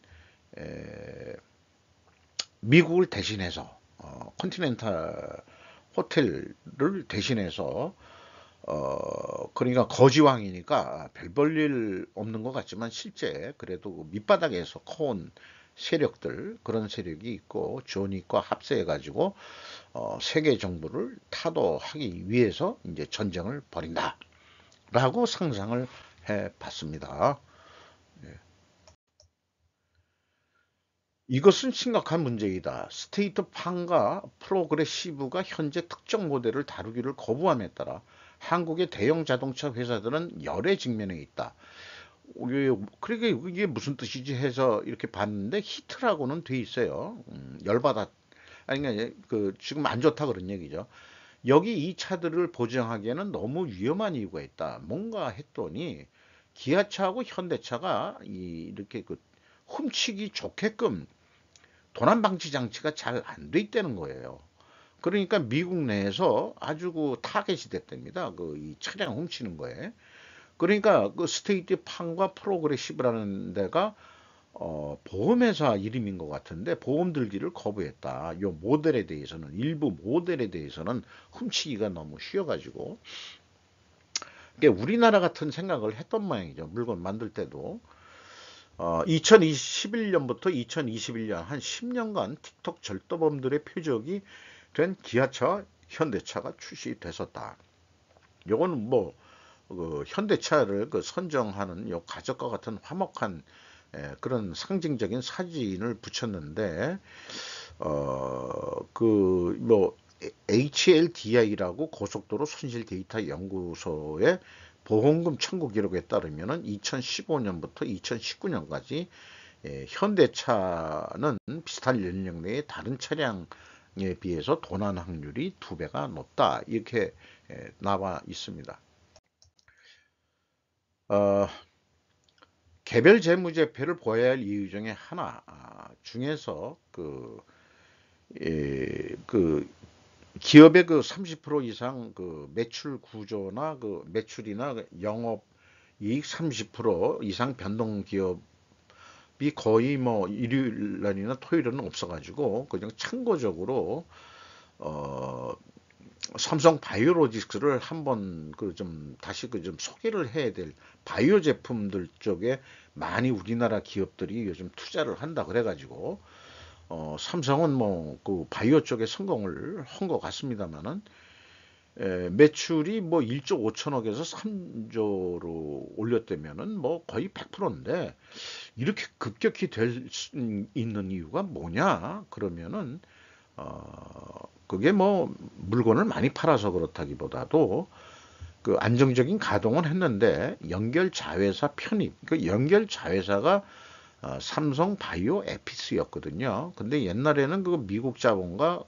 미국을 대신해서 컨티넨탈 호텔을 대신해서 그러니까 거지왕이니까 별 볼 일 없는 것 같지만 실제 그래도 밑바닥에서 커온 세력들 그런 세력이 있고 존 윅과 합세해 가지고 세계 정부를 타도하기 위해서 이제 전쟁을 벌인다라고 상상을 해 봤습니다. 이것은 심각한 문제이다. 스테이트판과 프로그레시브가 현재 특정 모델을 다루기를 거부함에 따라 한국의 대형 자동차 회사들은 열의 직면에 있다. 그러게 이게 무슨 뜻이지 해서 이렇게 봤는데 히트라고는 돼 있어요. 열받았. 아니 그러니까 지금 안 좋다 그런 얘기죠. 여기 이 차들을 보정하기에는 너무 위험한 이유가 있다. 뭔가 했더니 기아차하고 현대차가 이렇게 훔치기 좋게끔 도난 방지 장치가 잘 안 돼 있다는 거예요. 그러니까 미국 내에서 아주 타겟이 됐답니다. 이 차량 훔치는 거에. 그러니까 스테이트 판과 프로그레시브라는 데가 보험회사 이름인 것 같은데 보험 들기를 거부했다. 요 모델에 대해서는 일부 모델에 대해서는 훔치기가 너무 쉬워가지고 그러니까 우리나라 같은 생각을 했던 모양이죠. 물건 만들 때도 2021년부터 2021년 한 10년간 틱톡 절도범들의 표적이 된 기아차, 현대차가 출시됐었다. 요거는 뭐 현대차를 선정하는 요 가족과 같은 화목한 그런 상징적인 사진을 붙였는데 뭐 HLDI라고 고속도로 손실 데이터 연구소의 보험금 청구 기록에 따르면 2015년부터 2019년까지 현대차는 비슷한 연령대의 다른 차량에 비해서 도난 확률이 2배가 높다. 이렇게 나와 있습니다. 어, 개별 재무제표를 보여야 할 이유 중에 하나 중에서 그 기업의 그 30% 이상 그 매출 구조나 그 매출이나 영업 이익 30% 이상 변동 기업이 거의 뭐 일요일 날이나 토요일은 없어가지고 그냥 참고적으로 어 삼성 바이오로직스를 한번 그 좀 다시 그 좀 소개를 해야 될 바이오 제품들 쪽에 많이 우리나라 기업들이 요즘 투자를 한다 그래가지고 삼성은 뭐 그 바이오 쪽에 성공을 한 것 같습니다만은 매출이 뭐 1조 5천억에서 3조로 올렸다면은 뭐 거의 100%인데 이렇게 급격히 될 수 있는 이유가 뭐냐? 그러면은 그게 뭐 물건을 많이 팔아서 그렇다기보다도 그 안정적인 가동은 했는데 연결 자회사 편입, 그 연결 자회사가 삼성 바이오 에피스였거든요. 근데 옛날에는 그 미국 자본가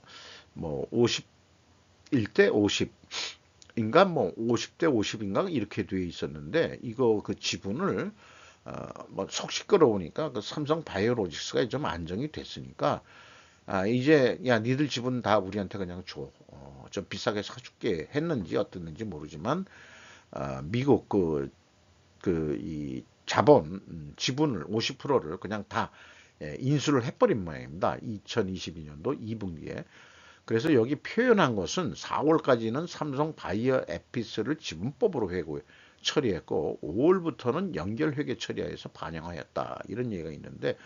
뭐 51대 50인가 뭐 50대 50인가 이렇게 돼 있었는데 이거 그 지분을 뭐속 시끄러우니까 그 삼성 바이오로직스가 좀 안정이 됐으니까 이제 야 니들 지분 다 우리한테 그냥 줘. 좀 비싸게 사줄게 했는지 어땠는지 모르지만 미국 이 자본 지분을 50%를 그냥 다 인수를 해버린 모양입니다. 2022년도 2분기에. 그래서 여기 표현한 것은 4월까지는 삼성 바이오 에피스를 지분법으로 처리했고 5월부터는 연결회계 처리하여서 반영하였다. 이런 얘기가 있는데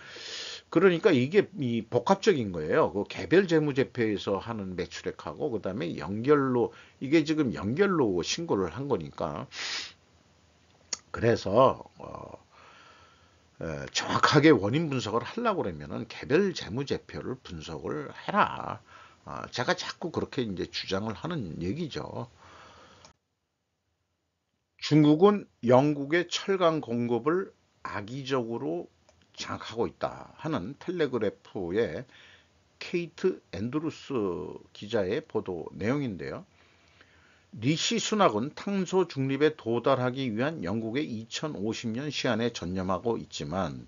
그러니까 이게 이 복합적인 거예요. 그 개별 재무제표에서 하는 매출액하고 그다음에 연결로 이게 지금 연결로 신고를 한 거니까 그래서 정확하게 원인 분석을 하려고 그러면은 개별 재무제표를 분석을 해라. 제가 자꾸 그렇게 이제 주장을 하는 얘기죠. 중국은 영국의 철강 공급을 악의적으로 장악하고 있다 하는 텔레그래프의 케이트 앤드루스 기자의 보도 내용인데요. 리시 수낙은 탄소 중립에 도달하기 위한 영국의 2050년 시한에 전념하고 있지만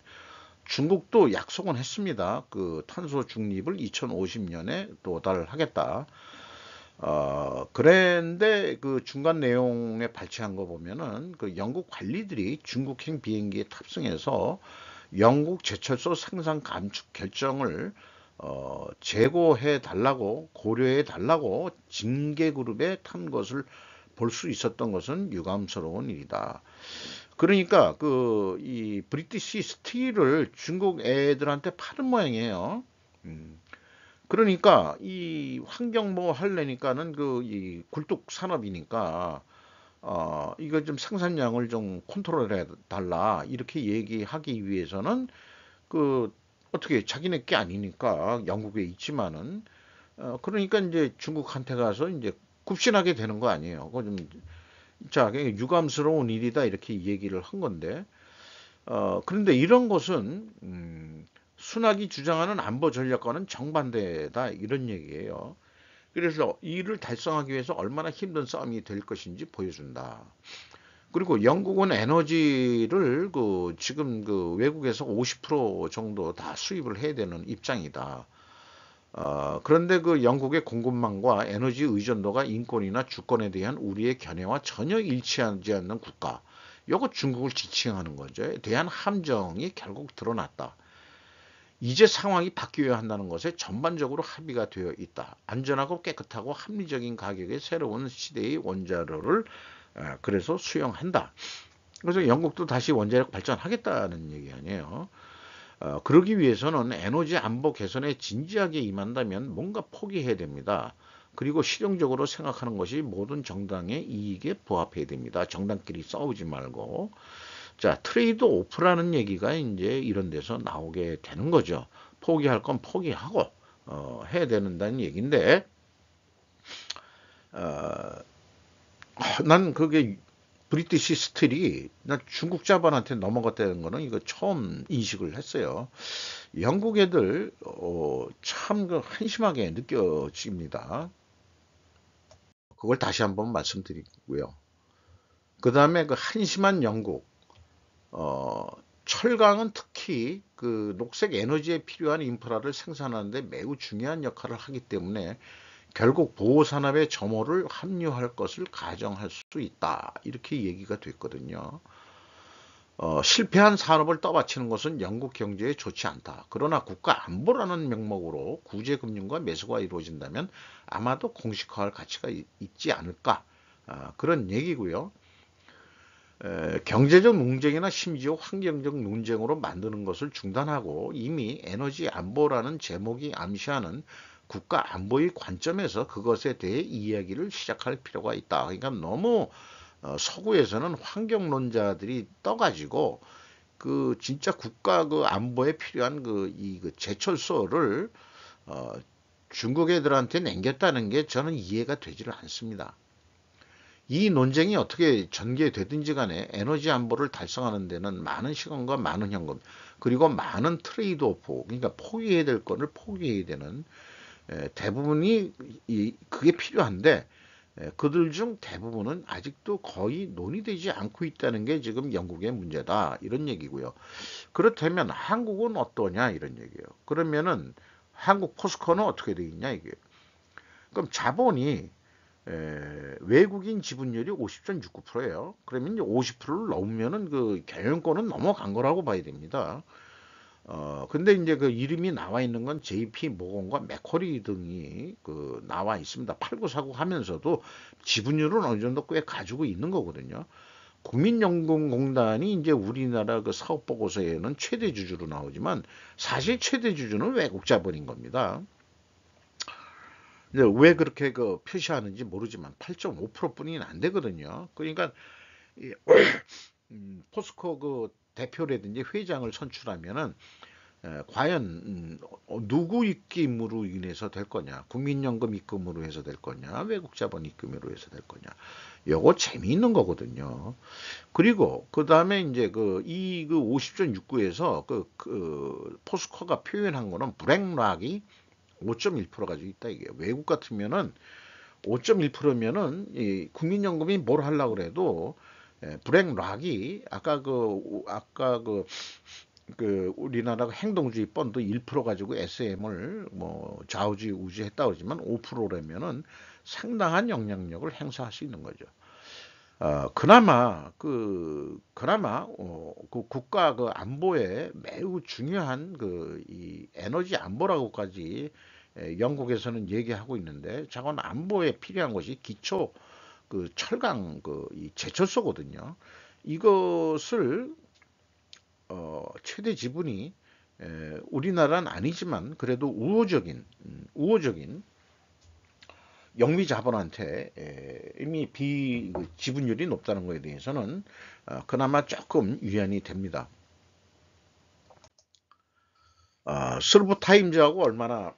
중국도 약속은 했습니다. 그 탄소 중립을 2050년에 도달하겠다. 그런데 그 중간 내용에 발췌한 거 보면은 그 영국 관리들이 중국행 비행기에 탑승해서 영국 제철소 생산 감축 결정을 재고해 달라고 고려해 달라고 징계 그룹에 탄 것을 볼 수 있었던 것은 유감스러운 일이다. 그러니까 그 이 브리티시 스틸을 중국 애들한테 파는 모양이에요. 음. 그러니까 이 환경보호 하려니까는 그 이 굴뚝 산업이니까 이거 좀 생산량을 좀 컨트롤해 달라 이렇게 얘기하기 위해서는 그 어떻게 자기네 게 아니니까 영국에 있지만은 그러니까 이제 중국한테 가서 이제 굽신하게 되는 거 아니에요. 그거 좀 자, 유감스러운 일이다 이렇게 얘기를 한 건데 그런데 이런 것은 순학이 주장하는 안보 전략과는 정반대다 이런 얘기예요. 그래서 이를 달성하기 위해서 얼마나 힘든 싸움이 될 것인지 보여준다. 그리고 영국은 에너지를 그 지금 그 외국에서 50% 정도 다 수입을 해야 되는 입장이다. 그런데 그 영국의 공급망과 에너지 의존도가 인권이나 주권에 대한 우리의 견해와 전혀 일치하지 않는 국가. 요거 중국을 지칭하는 거죠. 대한 함정이 결국 드러났다. 이제 상황이 바뀌어야 한다는 것에 전반적으로 합의가 되어 있다. 안전하고 깨끗하고 합리적인 가격의 새로운 시대의 원자로를 그래서 수용한다. 그래서 영국도 다시 원자력 발전하겠다는 얘기 아니에요. 그러기 위해서는 에너지 안보 개선에 진지하게 임한다면 뭔가 포기해야 됩니다. 그리고 실용적으로 생각하는 것이 모든 정당의 이익에 부합해야 됩니다. 정당끼리 싸우지 말고. 자, 트레이드 오프라는 얘기가 이제 이런 데서 나오게 되는 거죠. 포기할 건 포기하고 해야 된다는 얘기인데 난 그게 브리티시 스틸이 중국 자본한테 넘어갔다는 거는 이거 처음 인식을 했어요. 영국 애들 참 그 한심하게 느껴집니다. 그걸 다시 한번 말씀드리고요. 그 다음에 그 한심한 영국, 어, 철강은 특히 그 녹색 에너지에 필요한 인프라를 생산하는데 매우 중요한 역할을 하기 때문에 결국 보호산업의 점호를 합류할 것을 가정할 수 있다. 이렇게 얘기가 됐거든요. 실패한 산업을 떠받치는 것은 영국 경제에 좋지 않다. 그러나 국가 안보라는 명목으로 구제금융과 매수가 이루어진다면 아마도 공식화할 가치가 있지 않을까. 그런 얘기고요. 경제적 논쟁이나 심지어 환경적 논쟁으로 만드는 것을 중단하고 이미 에너지 안보라는 제목이 암시하는 국가 안보의 관점에서 그것에 대해 이야기를 시작할 필요가 있다. 그러니까 너무 서구에서는 환경론자들이 떠가지고 그 진짜 국가 그 안보에 필요한 그 제철소를 중국 애들한테 남겼다는 게 저는 이해가 되지를 않습니다. 이 논쟁이 어떻게 전개되든지 간에 에너지 안보를 달성하는 데는 많은 시간과 많은 현금 그리고 많은 트레이드 오프 그러니까 포기해야 될 거를 포기해야 되는 대부분이 그게 필요한데 그들 중 대부분은 아직도 거의 논의되지 않고 있다는 게 지금 영국의 문제다 이런 얘기고요. 그렇다면 한국은 어떠냐 이런 얘기예요. 그러면은 한국 포스코는 어떻게 되어 있냐 이게. 그럼 자본이 외국인 지분율이 50.69%예요. 그러면 이제 50%를 넘으면은 그 경영권은 넘어간 거라고 봐야 됩니다. 근데 이제 그 이름이 나와 있는 건 JP 모건과 맥쿼리 등이 그 나와 있습니다. 팔고 사고 하면서도 지분율은 어느 정도 꽤 가지고 있는 거거든요. 국민연금공단이 이제 우리나라 그 사업 보고서에는 최대 주주로 나오지만 사실 최대 주주는 외국 자본인 겁니다. 왜 그렇게 그 표시하는지 모르지만 8.5%뿐이 안 되거든요. 그러니까 포스코 그 대표라든지 회장을 선출하면은 과연 누구 입김으로 인해서 될 거냐, 국민연금 입금으로 해서 될 거냐, 외국 자본 입금으로 해서 될 거냐, 요거 재미있는 거거든요. 그리고 그 다음에 이제 그 50.69에서 그 포스코가 표현한 거는 브렉락이 5.1% 가지고 있다 이게. 외국 같으면은 5.1%면은 이 국민연금이 뭘 하려고 그래도 브렉락이 아까 그 우리나라 행동주의 펀드 1% 가지고 SM을 뭐 좌우지 우지했다 그러지만 5%라면은 상당한 영향력을 행사할 수 있는 거죠. 그나마 그 국가 그 안보에 매우 중요한 그 이 에너지 안보라고까지 영국에서는 얘기하고 있는데 저건 안보에 필요한 것이 기초 그 철강 그 이 제철소거든요. 이것을 최대 지분이 우리나라는 아니지만 그래도 우호적인 영미 자본한테 이미 지분율이 높다는 것에 대해서는 그나마 조금 위안이 됩니다. 슬브 타임즈하고 얼마나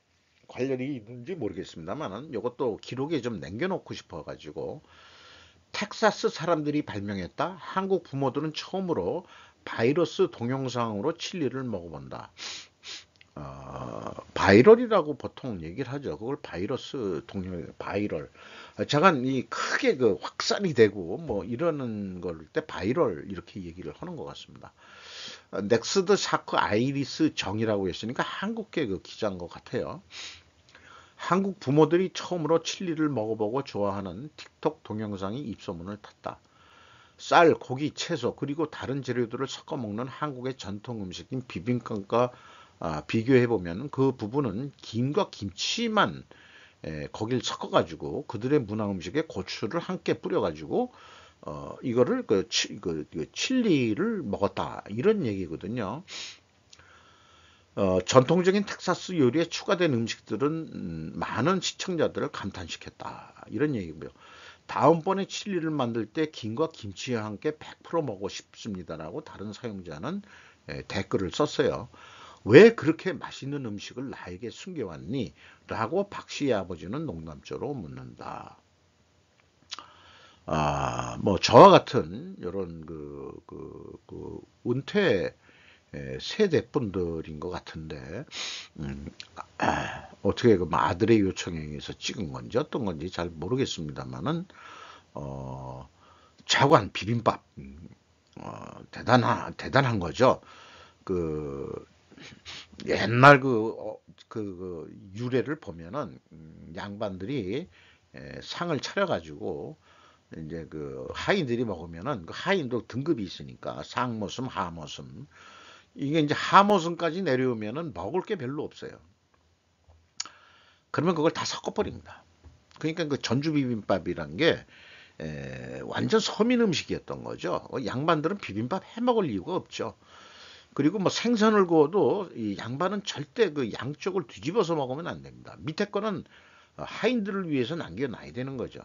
관련이 있는지 모르겠습니다만 이것도 기록에 좀 남겨놓고 싶어가지고 텍사스 사람들이 발명했다. 한국 부모들은 처음으로 바이러스 동영상으로 칠리를 먹어본다. 바이럴이라고 보통 얘기를 하죠. 그걸 바이러스 동영 바이럴. 잠깐 이 크게 그 확산이 되고 뭐 이러는 걸 때 바이럴 이렇게 얘기를 하는 것 같습니다. 넥스트 샤크 아이리스 정이라고 했으니까 한국계 그 기자인 것 같아요. 한국 부모들이 처음으로 칠리를 먹어보고 좋아하는 틱톡 동영상이 입소문을 탔다. 쌀, 고기, 채소 그리고 다른 재료들을 섞어 먹는 한국의 전통 음식인 비빔밥과 비교해보면 그 부분은 김과 김치만 거길 섞어가지고 그들의 문화 음식에 고추를 함께 뿌려가지고 이거를 그 칠리를 먹었다 이런 얘기거든요. 전통적인 텍사스 요리에 추가된 음식들은 많은 시청자들을 감탄시켰다 이런 얘기고요. 다음번에 칠리를 만들 때 김과 김치와 함께 100% 먹고 싶습니다라고 다른 사용자는 댓글을 썼어요. 왜 그렇게 맛있는 음식을 나에게 숨겨왔니? 라고 박 씨의 아버지는 농담조로 묻는다. 뭐 저와 같은 이런 은퇴 세대 분들인 것 같은데, 음, 어떻게 그 아들의 요청에 의해서 찍은 건지 어떤 건지 잘 모르겠습니다만은, 어, 자관 비빔밥, 대단한 거죠. 그 옛날 유래를 보면은 양반들이 상을 차려가지고 이제 그 하인들이 먹으면은 그 하인도 등급이 있으니까 상모슴, 하모슴, 이게 이제 하모슴까지 내려오면은 먹을 게 별로 없어요. 그러면 그걸 다 섞어버립니다. 그러니까 그 전주 비빔밥이란 게 완전 서민 음식이었던 거죠. 양반들은 비빔밥 해 먹을 이유가 없죠. 그리고 뭐 생선을 구워도 이 양반은 절대 그 양쪽을 뒤집어서 먹으면 안 됩니다. 밑에 거는 하인들을 위해서 남겨놔야 되는 거죠.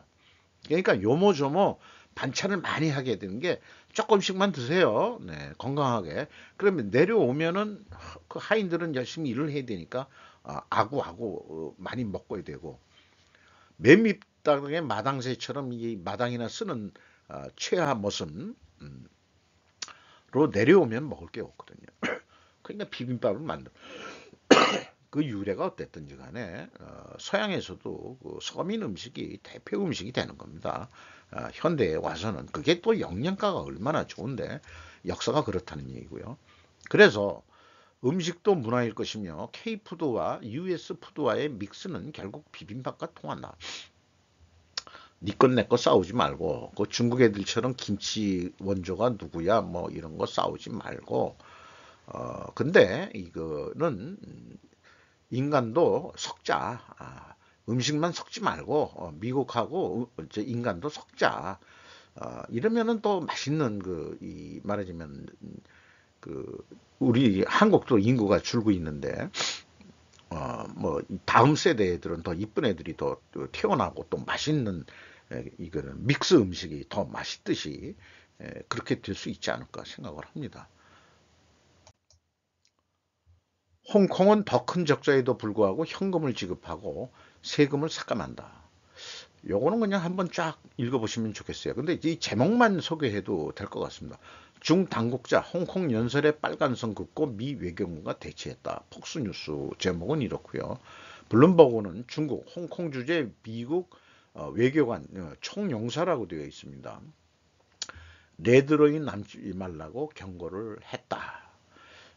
그러니까 요모조모 반찬을 많이 하게 되는 게 조금씩만 드세요. 네, 건강하게. 그러면 내려오면은 그 하인들은 열심히 일을 해야 되니까 아구아구 많이 먹어야 되고, 맨 밑땅에 마당새처럼 이 마당이나 쓰는 최하 모습으로 내려오면 먹을 게 없거든요. 그러니까 비빔밥을 만들어. 그 유래가 어땠든지 간에 서양에서도 그 서민 음식이 대표 음식이 되는 겁니다. 현대에 와서는 그게 또 영양가가 얼마나 좋은데 역사가 그렇다는 얘기고요. 그래서 음식도 문화일 것이며 K푸드와 US 푸드와의 믹스는 결국 비빔밥과 통한다. 니것 내것 싸우지 말고 그 중국 애들처럼 김치 원조가 누구야 뭐 이런 거 싸우지 말고, 근데 이거는 인간도 섞자. 음식만 섞지 말고 미국하고 이제 인간도 섞자. 이러면은 또 맛있는 이 말하자면 그 우리 한국도 인구가 줄고 있는데 뭐 다음 세대 애들은 더 이쁜 애들이 더 태어나고 또 맛있는 이거는 믹스 음식이 더 맛있듯이 그렇게 될 수 있지 않을까 생각을 합니다. 홍콩은 더 큰 적자에도 불구하고 현금을 지급하고 세금을 삭감한다. 요거는 그냥 한번 쫙 읽어보시면 좋겠어요. 근데 이 제목만 소개해도 될 것 같습니다. 중당국자 홍콩 연설에 빨간선 긋고 미 외교관과 대치했다. 폭스뉴스 제목은 이렇고요. 블룸버그는 중국 홍콩 주재 미국 외교관 총영사라고 되어 있습니다. 레드로인 남지 말라고 경고를 했다.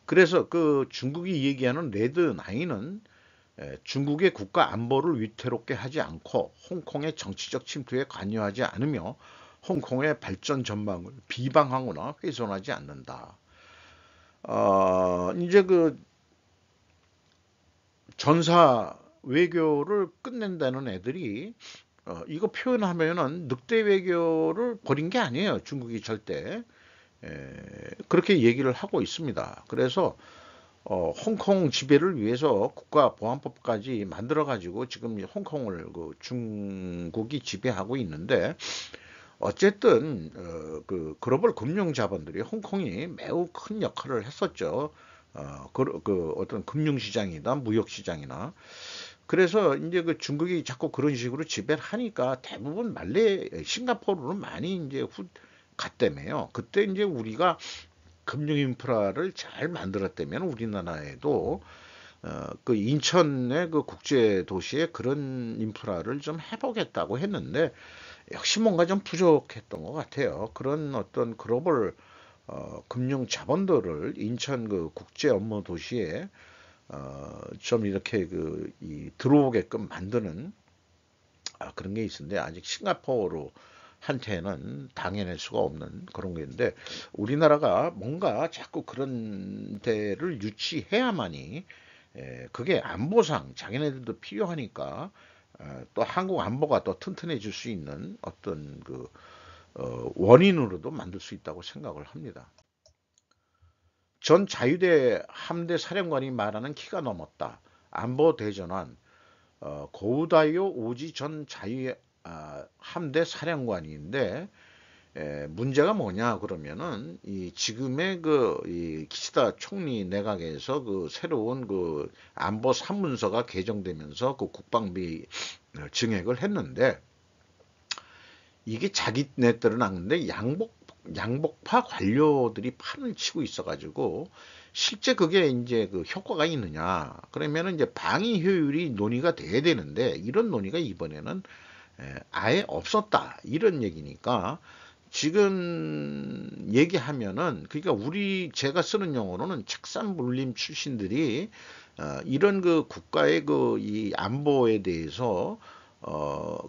그래서 그 중국이 얘기하는 레드 나인은 중국의 국가 안보를 위태롭게 하지 않고 홍콩의 정치적 침투에 관여하지 않으며 홍콩의 발전 전망을 비방하거나 훼손하지 않는다. 이제 그 전사 외교를 끝낸다는 애들이 이거 표현하면은 늑대 외교를 벌인 게 아니에요. 중국이 절대 그렇게 얘기를 하고 있습니다. 그래서 홍콩 지배를 위해서 국가보안법까지 만들어가지고 지금 홍콩을 그 중국이 지배하고 있는데, 어쨌든 그 글로벌 금융 자본들이 홍콩이 매우 큰 역할을 했었죠. 어떤 금융 시장이나 무역 시장이나. 그래서 이제 그 중국이 자꾸 그런 식으로 지배를 하니까 대부분 싱가포르로 많이 이제 갔다며요. 그때 이제 우리가 금융 인프라를 잘 만들었다면 우리나라에도 그 인천의 그 국제 도시에 그런 인프라를 좀 해보겠다고 했는데 역시 뭔가 좀 부족했던 것 같아요. 그런 어떤 글로벌 금융 자본들을 인천 그 국제 업무 도시에 좀 이렇게 들어오게끔 만드는 그런 게 있는데 아직 싱가포르 한테는 당해낼 수가 없는 그런 게 있는데, 우리나라가 뭔가 자꾸 그런 데를 유치해야만이 그게 안보상 자기네들도 필요하니까 또 한국 안보가 더 튼튼해질 수 있는 어떤 원인으로도 만들 수 있다고 생각을 합니다. 전 자유대 함대 사령관이 말하는 키가 넘었다. 안보대전환 고우다이오 오지 전 자유 함대 사령관인데, 문제가 뭐냐 그러면은 이 지금의 이 기시다 총리 내각에서 그 새로운 그 안보 삼문서가 개정되면서 그 국방비 증액을 했는데, 이게 자기네들은 아는데 양복파 관료들이 판을 치고 있어가지고 실제 그게 이제 그 효과가 있느냐 그러면은 이제 방위 효율이 논의가 돼야 되는데 이런 논의가 이번에는 아예 없었다 이런 얘기니까 지금 얘기하면은 그러니까 제가 쓰는 용어로는 책산물림 출신들이 이런 그 국가의 그 이 안보에 대해서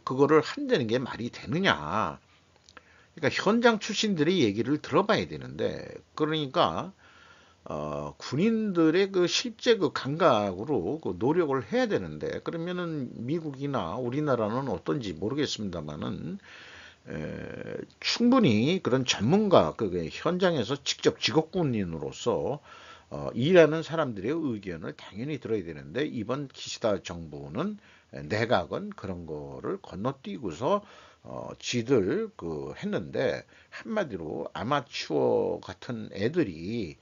그거를 한다는 게 말이 되느냐. 그러니까 현장 출신들의 얘기를 들어봐야 되는데 그러니까 군인들의 그 실제 그 감각으로 그 노력을 해야 되는데 그러면은 미국이나 우리나라는 어떤지 모르겠습니다만은 충분히 그런 전문가 그 현장에서 직접 직업군인으로서 일하는 사람들의 의견을 당연히 들어야 되는데 이번 기시다 정부는 내각은 그런 거를 건너뛰고서 지들 그 했는데 한마디로 아마추어 같은 애들이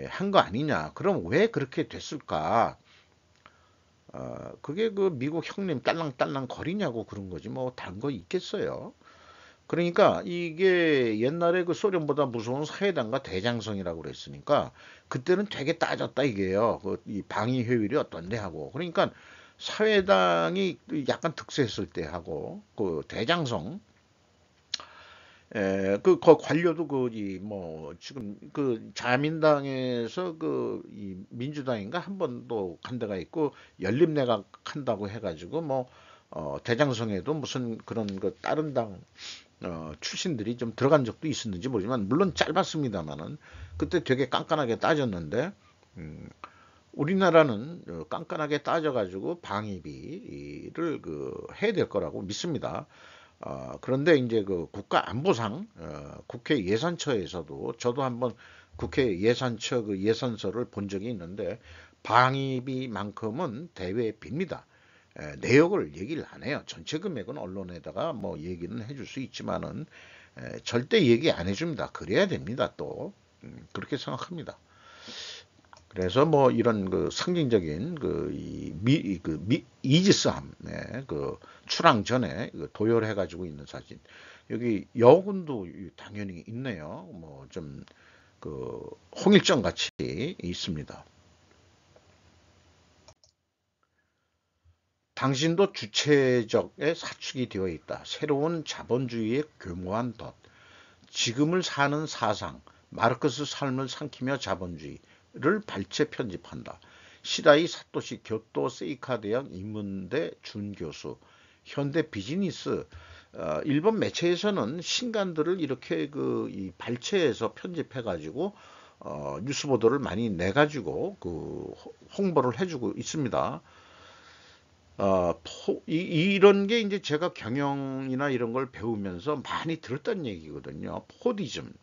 한 거 아니냐. 그럼 왜 그렇게 됐을까? 그게 그 미국 형님 딸랑딸랑 거리냐고 그런 거지 뭐 다른 거 있겠어요. 그러니까 이게 옛날에 그 소련보다 무서운 사회당과 대장성이라고 그랬으니까 그때는 되게 따졌다 이게요. 그 이 방위 효율이 어떤데 하고. 그러니까 사회당이 약간 득세했을 때 하고 그 대장성 그 관료도 지금 그 자민당에서 이 민주당인가 한 번도 간 데가 있고 연립내각 한다고 해가지고 대장성에도 무슨 그런 그 다른 당 출신들이 좀 들어간 적도 있었는지 모르지만 물론 짧았습니다만은 그때 되게 깐깐하게 따졌는데 우리나라는 깐깐하게 따져가지고 방위비를 해야 될 거라고 믿습니다. 그런데 이제 그 국가안보상 국회 예산처에서도 저도 한번 국회 예산처 그 예산서를 본 적이 있는데 방위비만큼은 대외에 빕니다. 내역을 얘기를 안 해요. 전체 금액은 언론에다가 뭐 얘기는 해줄 수 있지만은 절대 얘기 안 해줍니다. 그래야 됩니다. 또 그렇게 생각합니다. 그래서 뭐 이런 그 상징적인 이지스함의 그 출항 전에 도열해 가지고 있는 사진. 여기 여군도 당연히 있네요. 뭐 좀 그 홍일점 같이 있습니다. 당신도 주체적에 사축이 되어 있다. 새로운 자본주의의 교묘한 덫. 지금을 사는 사상, 마르크스 삶을 삼키며 자본주의를 발췌 편집한다. 시라이 사토시 교토 세이카 대학 인문대 준교수, 현대 비즈니스 일본 매체에서는 신간들을 이렇게 이 발췌해서 편집해가지고 뉴스 보도를 많이 내가지고 그 홍보를 해주고 있습니다. 이런 게 이제 제가 경영이나 이런 걸 배우면서 많이 들었던 얘기거든요. 포디즘.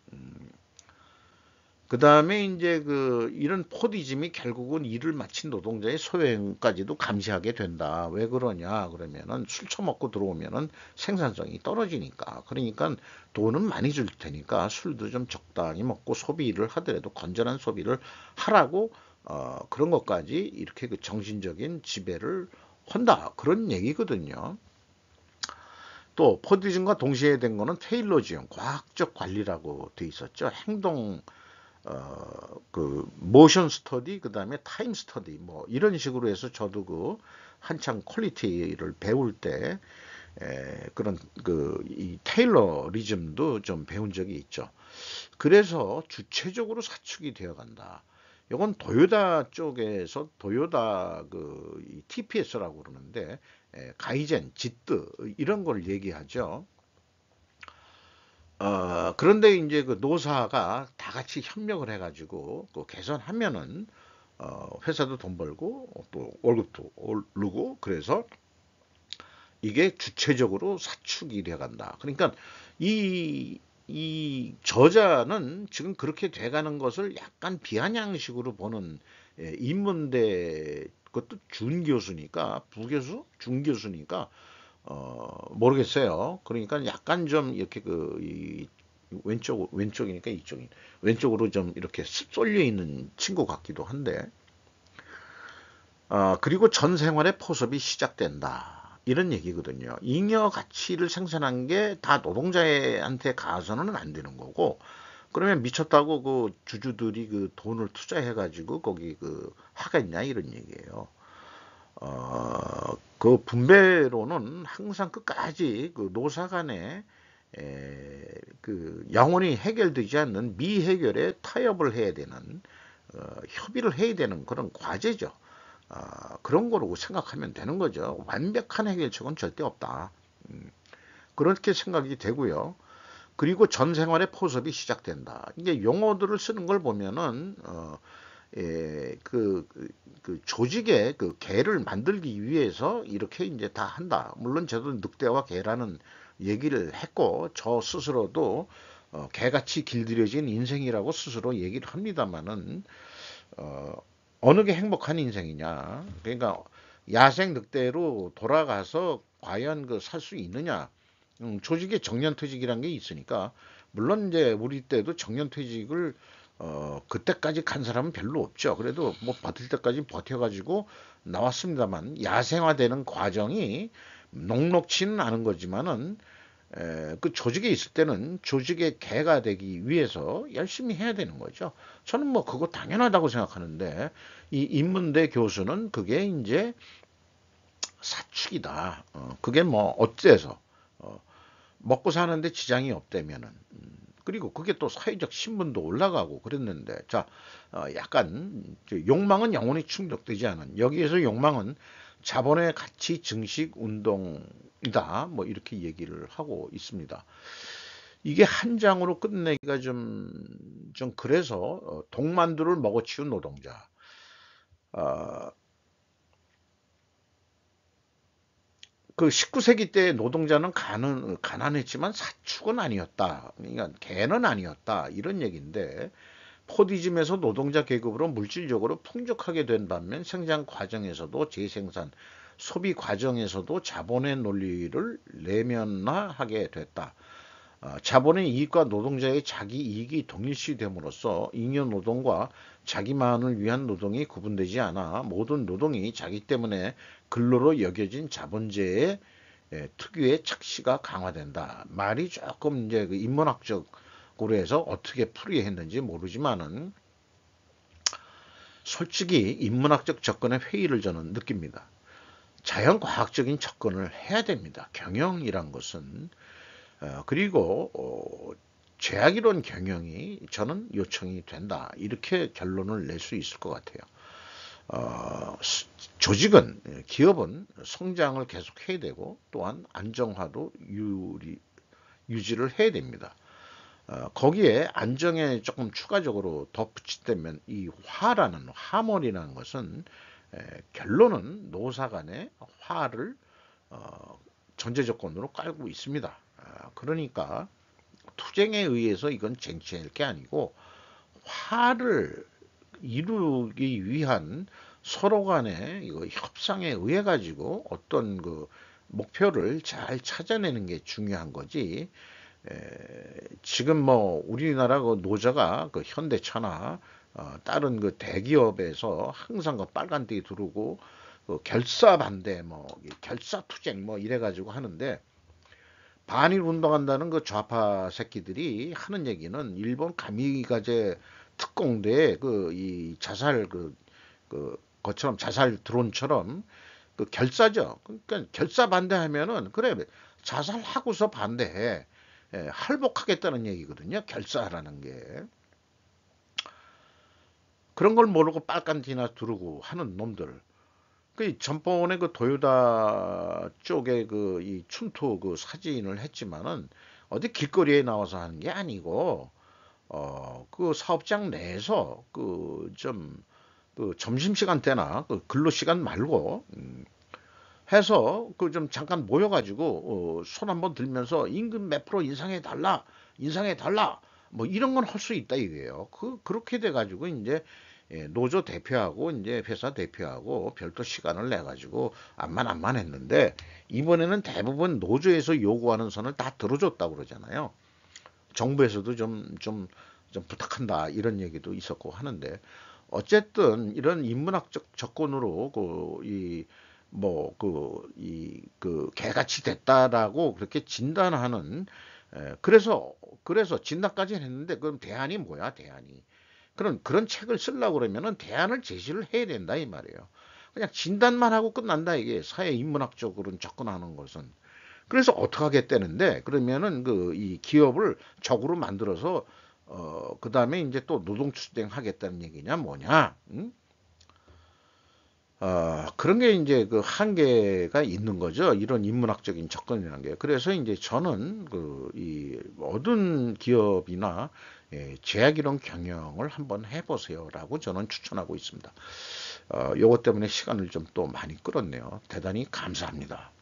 그 다음에 이제 이런 포디즘이 결국은 일을 마친 노동자의 소외까지도 감시하게 된다. 왜 그러냐? 그러면은 술 처먹고 들어오면은 생산성이 떨어지니까. 그러니까 돈은 많이 줄 테니까 술도 좀 적당히 먹고 소비를 하더라도 건전한 소비를 하라고 그런 것까지 이렇게 그 정신적인 지배를 한다. 그런 얘기거든요. 또 포디즘과 동시에 된 거는 테일러지형, 과학적 관리라고 돼 있었죠. 행동 모션 스터디 그다음에 타임 스터디 뭐 이런 식으로 해서 저도 한창 퀄리티를 배울 때 그런 이 테일러리즘도 좀 배운 적이 있죠. 그래서 주체적으로 사축이 되어 간다. 이건 도요다 쪽에서 도요다 이 TPS라고 그러는데 가이젠, 지뜨 이런 걸 얘기하죠. 그런데 이제 그 노사가 다 같이 협력을 해가지고 개선하면은 회사도 돈 벌고 또 월급도 오르고 그래서 이게 주체적으로 사축이 돼 간다. 그러니까 이 저자는 지금 그렇게 돼가는 것을 약간 비아냥식으로 보는 인문대 그것도 준교수니까 부교수 준교수니까 모르겠어요. 그러니까 약간 좀 이렇게 이 왼쪽이니까 이쪽이 왼쪽으로 좀 이렇게 쏠려 있는 친구 같기도 한데 그리고 전 생활의 포섭이 시작된다. 이런 얘기거든요. 잉여 가치를 생산한 게 다 노동자한테 가서는 안 되는 거고, 그러면 미쳤다고 그 주주들이 그 돈을 투자해가지고 거기 그 하겠냐 이런 얘기예요. 그 분배로는 항상 끝까지 그 노사 간에 그 영원히 해결되지 않는 미해결의 타협을 해야 되는 협의를 해야 되는 그런 과제죠. 그런 거라고 생각하면 되는 거죠. 완벽한 해결책은 절대 없다. 그렇게 생각이 되고요. 그리고 전 생활의 포섭이 시작된다. 이게 용어들을 쓰는 걸 보면은 그 조직의 그 개를 만들기 위해서 이렇게 이제 다 한다. 물론 저도 늑대와 개라는 얘기를 했고 저 스스로도 개같이 길들여진 인생이라고 스스로 얘기를 합니다만은 어, 어느 게 행복한 인생이냐. 그러니까 야생 늑대로 돌아가서 과연 그 살 수 있느냐. 조직의 정년퇴직이라는 게 있으니까 물론 이제 우리 때도 정년퇴직을 그때까지 간 사람은 별로 없죠. 그래도 뭐 버틸 때까지 버텨가지고 나왔습니다만 야생화되는 과정이 녹록치는 않은 거지만은 그 조직에 있을 때는 조직의 개가 되기 위해서 열심히 해야 되는 거죠. 저는 뭐 그거 당연하다고 생각하는데 이 인문대 교수는 그게 이제 사축이다. 그게 뭐 어째서 어, 먹고 사는데 지장이 없다면은 그리고 그게 또 사회적 신분도 올라가고 그랬는데 자 약간 욕망은 영원히 충족되지 않은 여기에서 욕망은 자본의 가치 증식 운동이다 뭐 이렇게 얘기를 하고 있습니다. 이게 한 장으로 끝내기가 좀 그래서 독만두를 먹어치운 노동자 어, 그 19세기 때 노동자는 가난했지만 사축은 아니었다. 그러니까 개는 아니었다. 이런 얘기인데 포디즘에서 노동자 계급으로 물질적으로 풍족하게 된 반면 생산 과정에서도 재생산, 소비 과정에서도 자본의 논리를 내면화하게 됐다. 자본의 이익과 노동자의 자기 이익이 동일시됨으로써 잉여 노동과 자기만을 위한 노동이 구분되지 않아 모든 노동이 자기 때문에 근로로 여겨진 자본제의 특유의 착시가 강화된다. 말이 조금 이제 그 인문학적으로 해서 어떻게 풀이했는지 모르지만은 솔직히 인문학적 접근의 회의를 저는 느낍니다. 자연과학적인 접근을 해야 됩니다. 경영이란 것은 그리고 제약이론 경영이 저는 요청이 된다. 이렇게 결론을 낼 수 있을 것 같아요. 조직은 기업은 성장을 계속해야 되고 또한 안정화도 유지를 해야 됩니다. 거기에 안정에 조금 추가적으로 덧붙이다면 이 화라는 화몰이라는 것은 결론은 노사 간의 화를 전제 조건으로 깔고 있습니다. 그러니까 투쟁에 의해서 이건 쟁취할 게 아니고 화를 이루기 위한 서로 간의 이거 협상에 의해 가지고 어떤 그 목표를 잘 찾아내는 게 중요한 거지. 지금 뭐 우리나라 그 노조가 그 현대차나 다른 그 대기업에서 항상 그 빨간띠 두르고 그 결사 반대 뭐 결사 투쟁 뭐 이래 가지고 하는데 반일 운동한다는 그 좌파 새끼들이 하는 얘기는 일본 가미가제 특공대 그 이 자살 그 것처럼 자살 드론처럼 그 결사죠. 그러니까 결사 반대하면은 그래 자살하고서 반대해. 할복하겠다는 얘기거든요. 결사라는 게. 그런 걸 모르고 빨간티나 두르고 하는 놈들. 그 전번에 그 도요다 쪽에 그 이 춘투 그 사진을 했지만은 어디 길거리에 나와서 하는 게 아니고 그 사업장 내에서 그 좀 그 점심시간 때나 그 근로시간 말고 해서 그 좀 잠깐 모여가지고 손 한번 들면서 임금 몇 프로 인상해 달라 뭐 이런 건 할 수 있다 이거예요. 그렇게 돼가지고 이제 노조 대표하고 이제 회사 대표하고 별도 시간을 내 가지고 암만 했는데 이번에는 대부분 노조에서 요구하는 선을 다 들어줬다고 그러잖아요. 정부에서도 좀 부탁한다 이런 얘기도 있었고 하는데 어쨌든 이런 인문학적 접근으로 그이 뭐 개같이 됐다라고 그렇게 진단하는 그래서 진단까지 했는데 그럼 대안이 뭐야 대안이 그런 책을 쓰려고 그러면은 대안을 제시를 해야 된다 이 말이에요. 그냥 진단만 하고 끝난다 이게 사회 인문학적으로 접근하는 것은. 그래서 어떻게 하겠다는데 그러면은 이 기업을 적으로 만들어서 그다음에 이제 또 노동추행 하겠다는 얘기냐 뭐냐? 응? 그런 게 이제 그 한계가 있는 거죠. 이런 인문학적인 접근이라는 게. 그래서 이제 저는 이 모든 기업이나 제약 이론 경영을 한번 해보세요라고 저는 추천하고 있습니다. 요것 때문에 시간을 좀 또 많이 끌었네요. 대단히 감사합니다.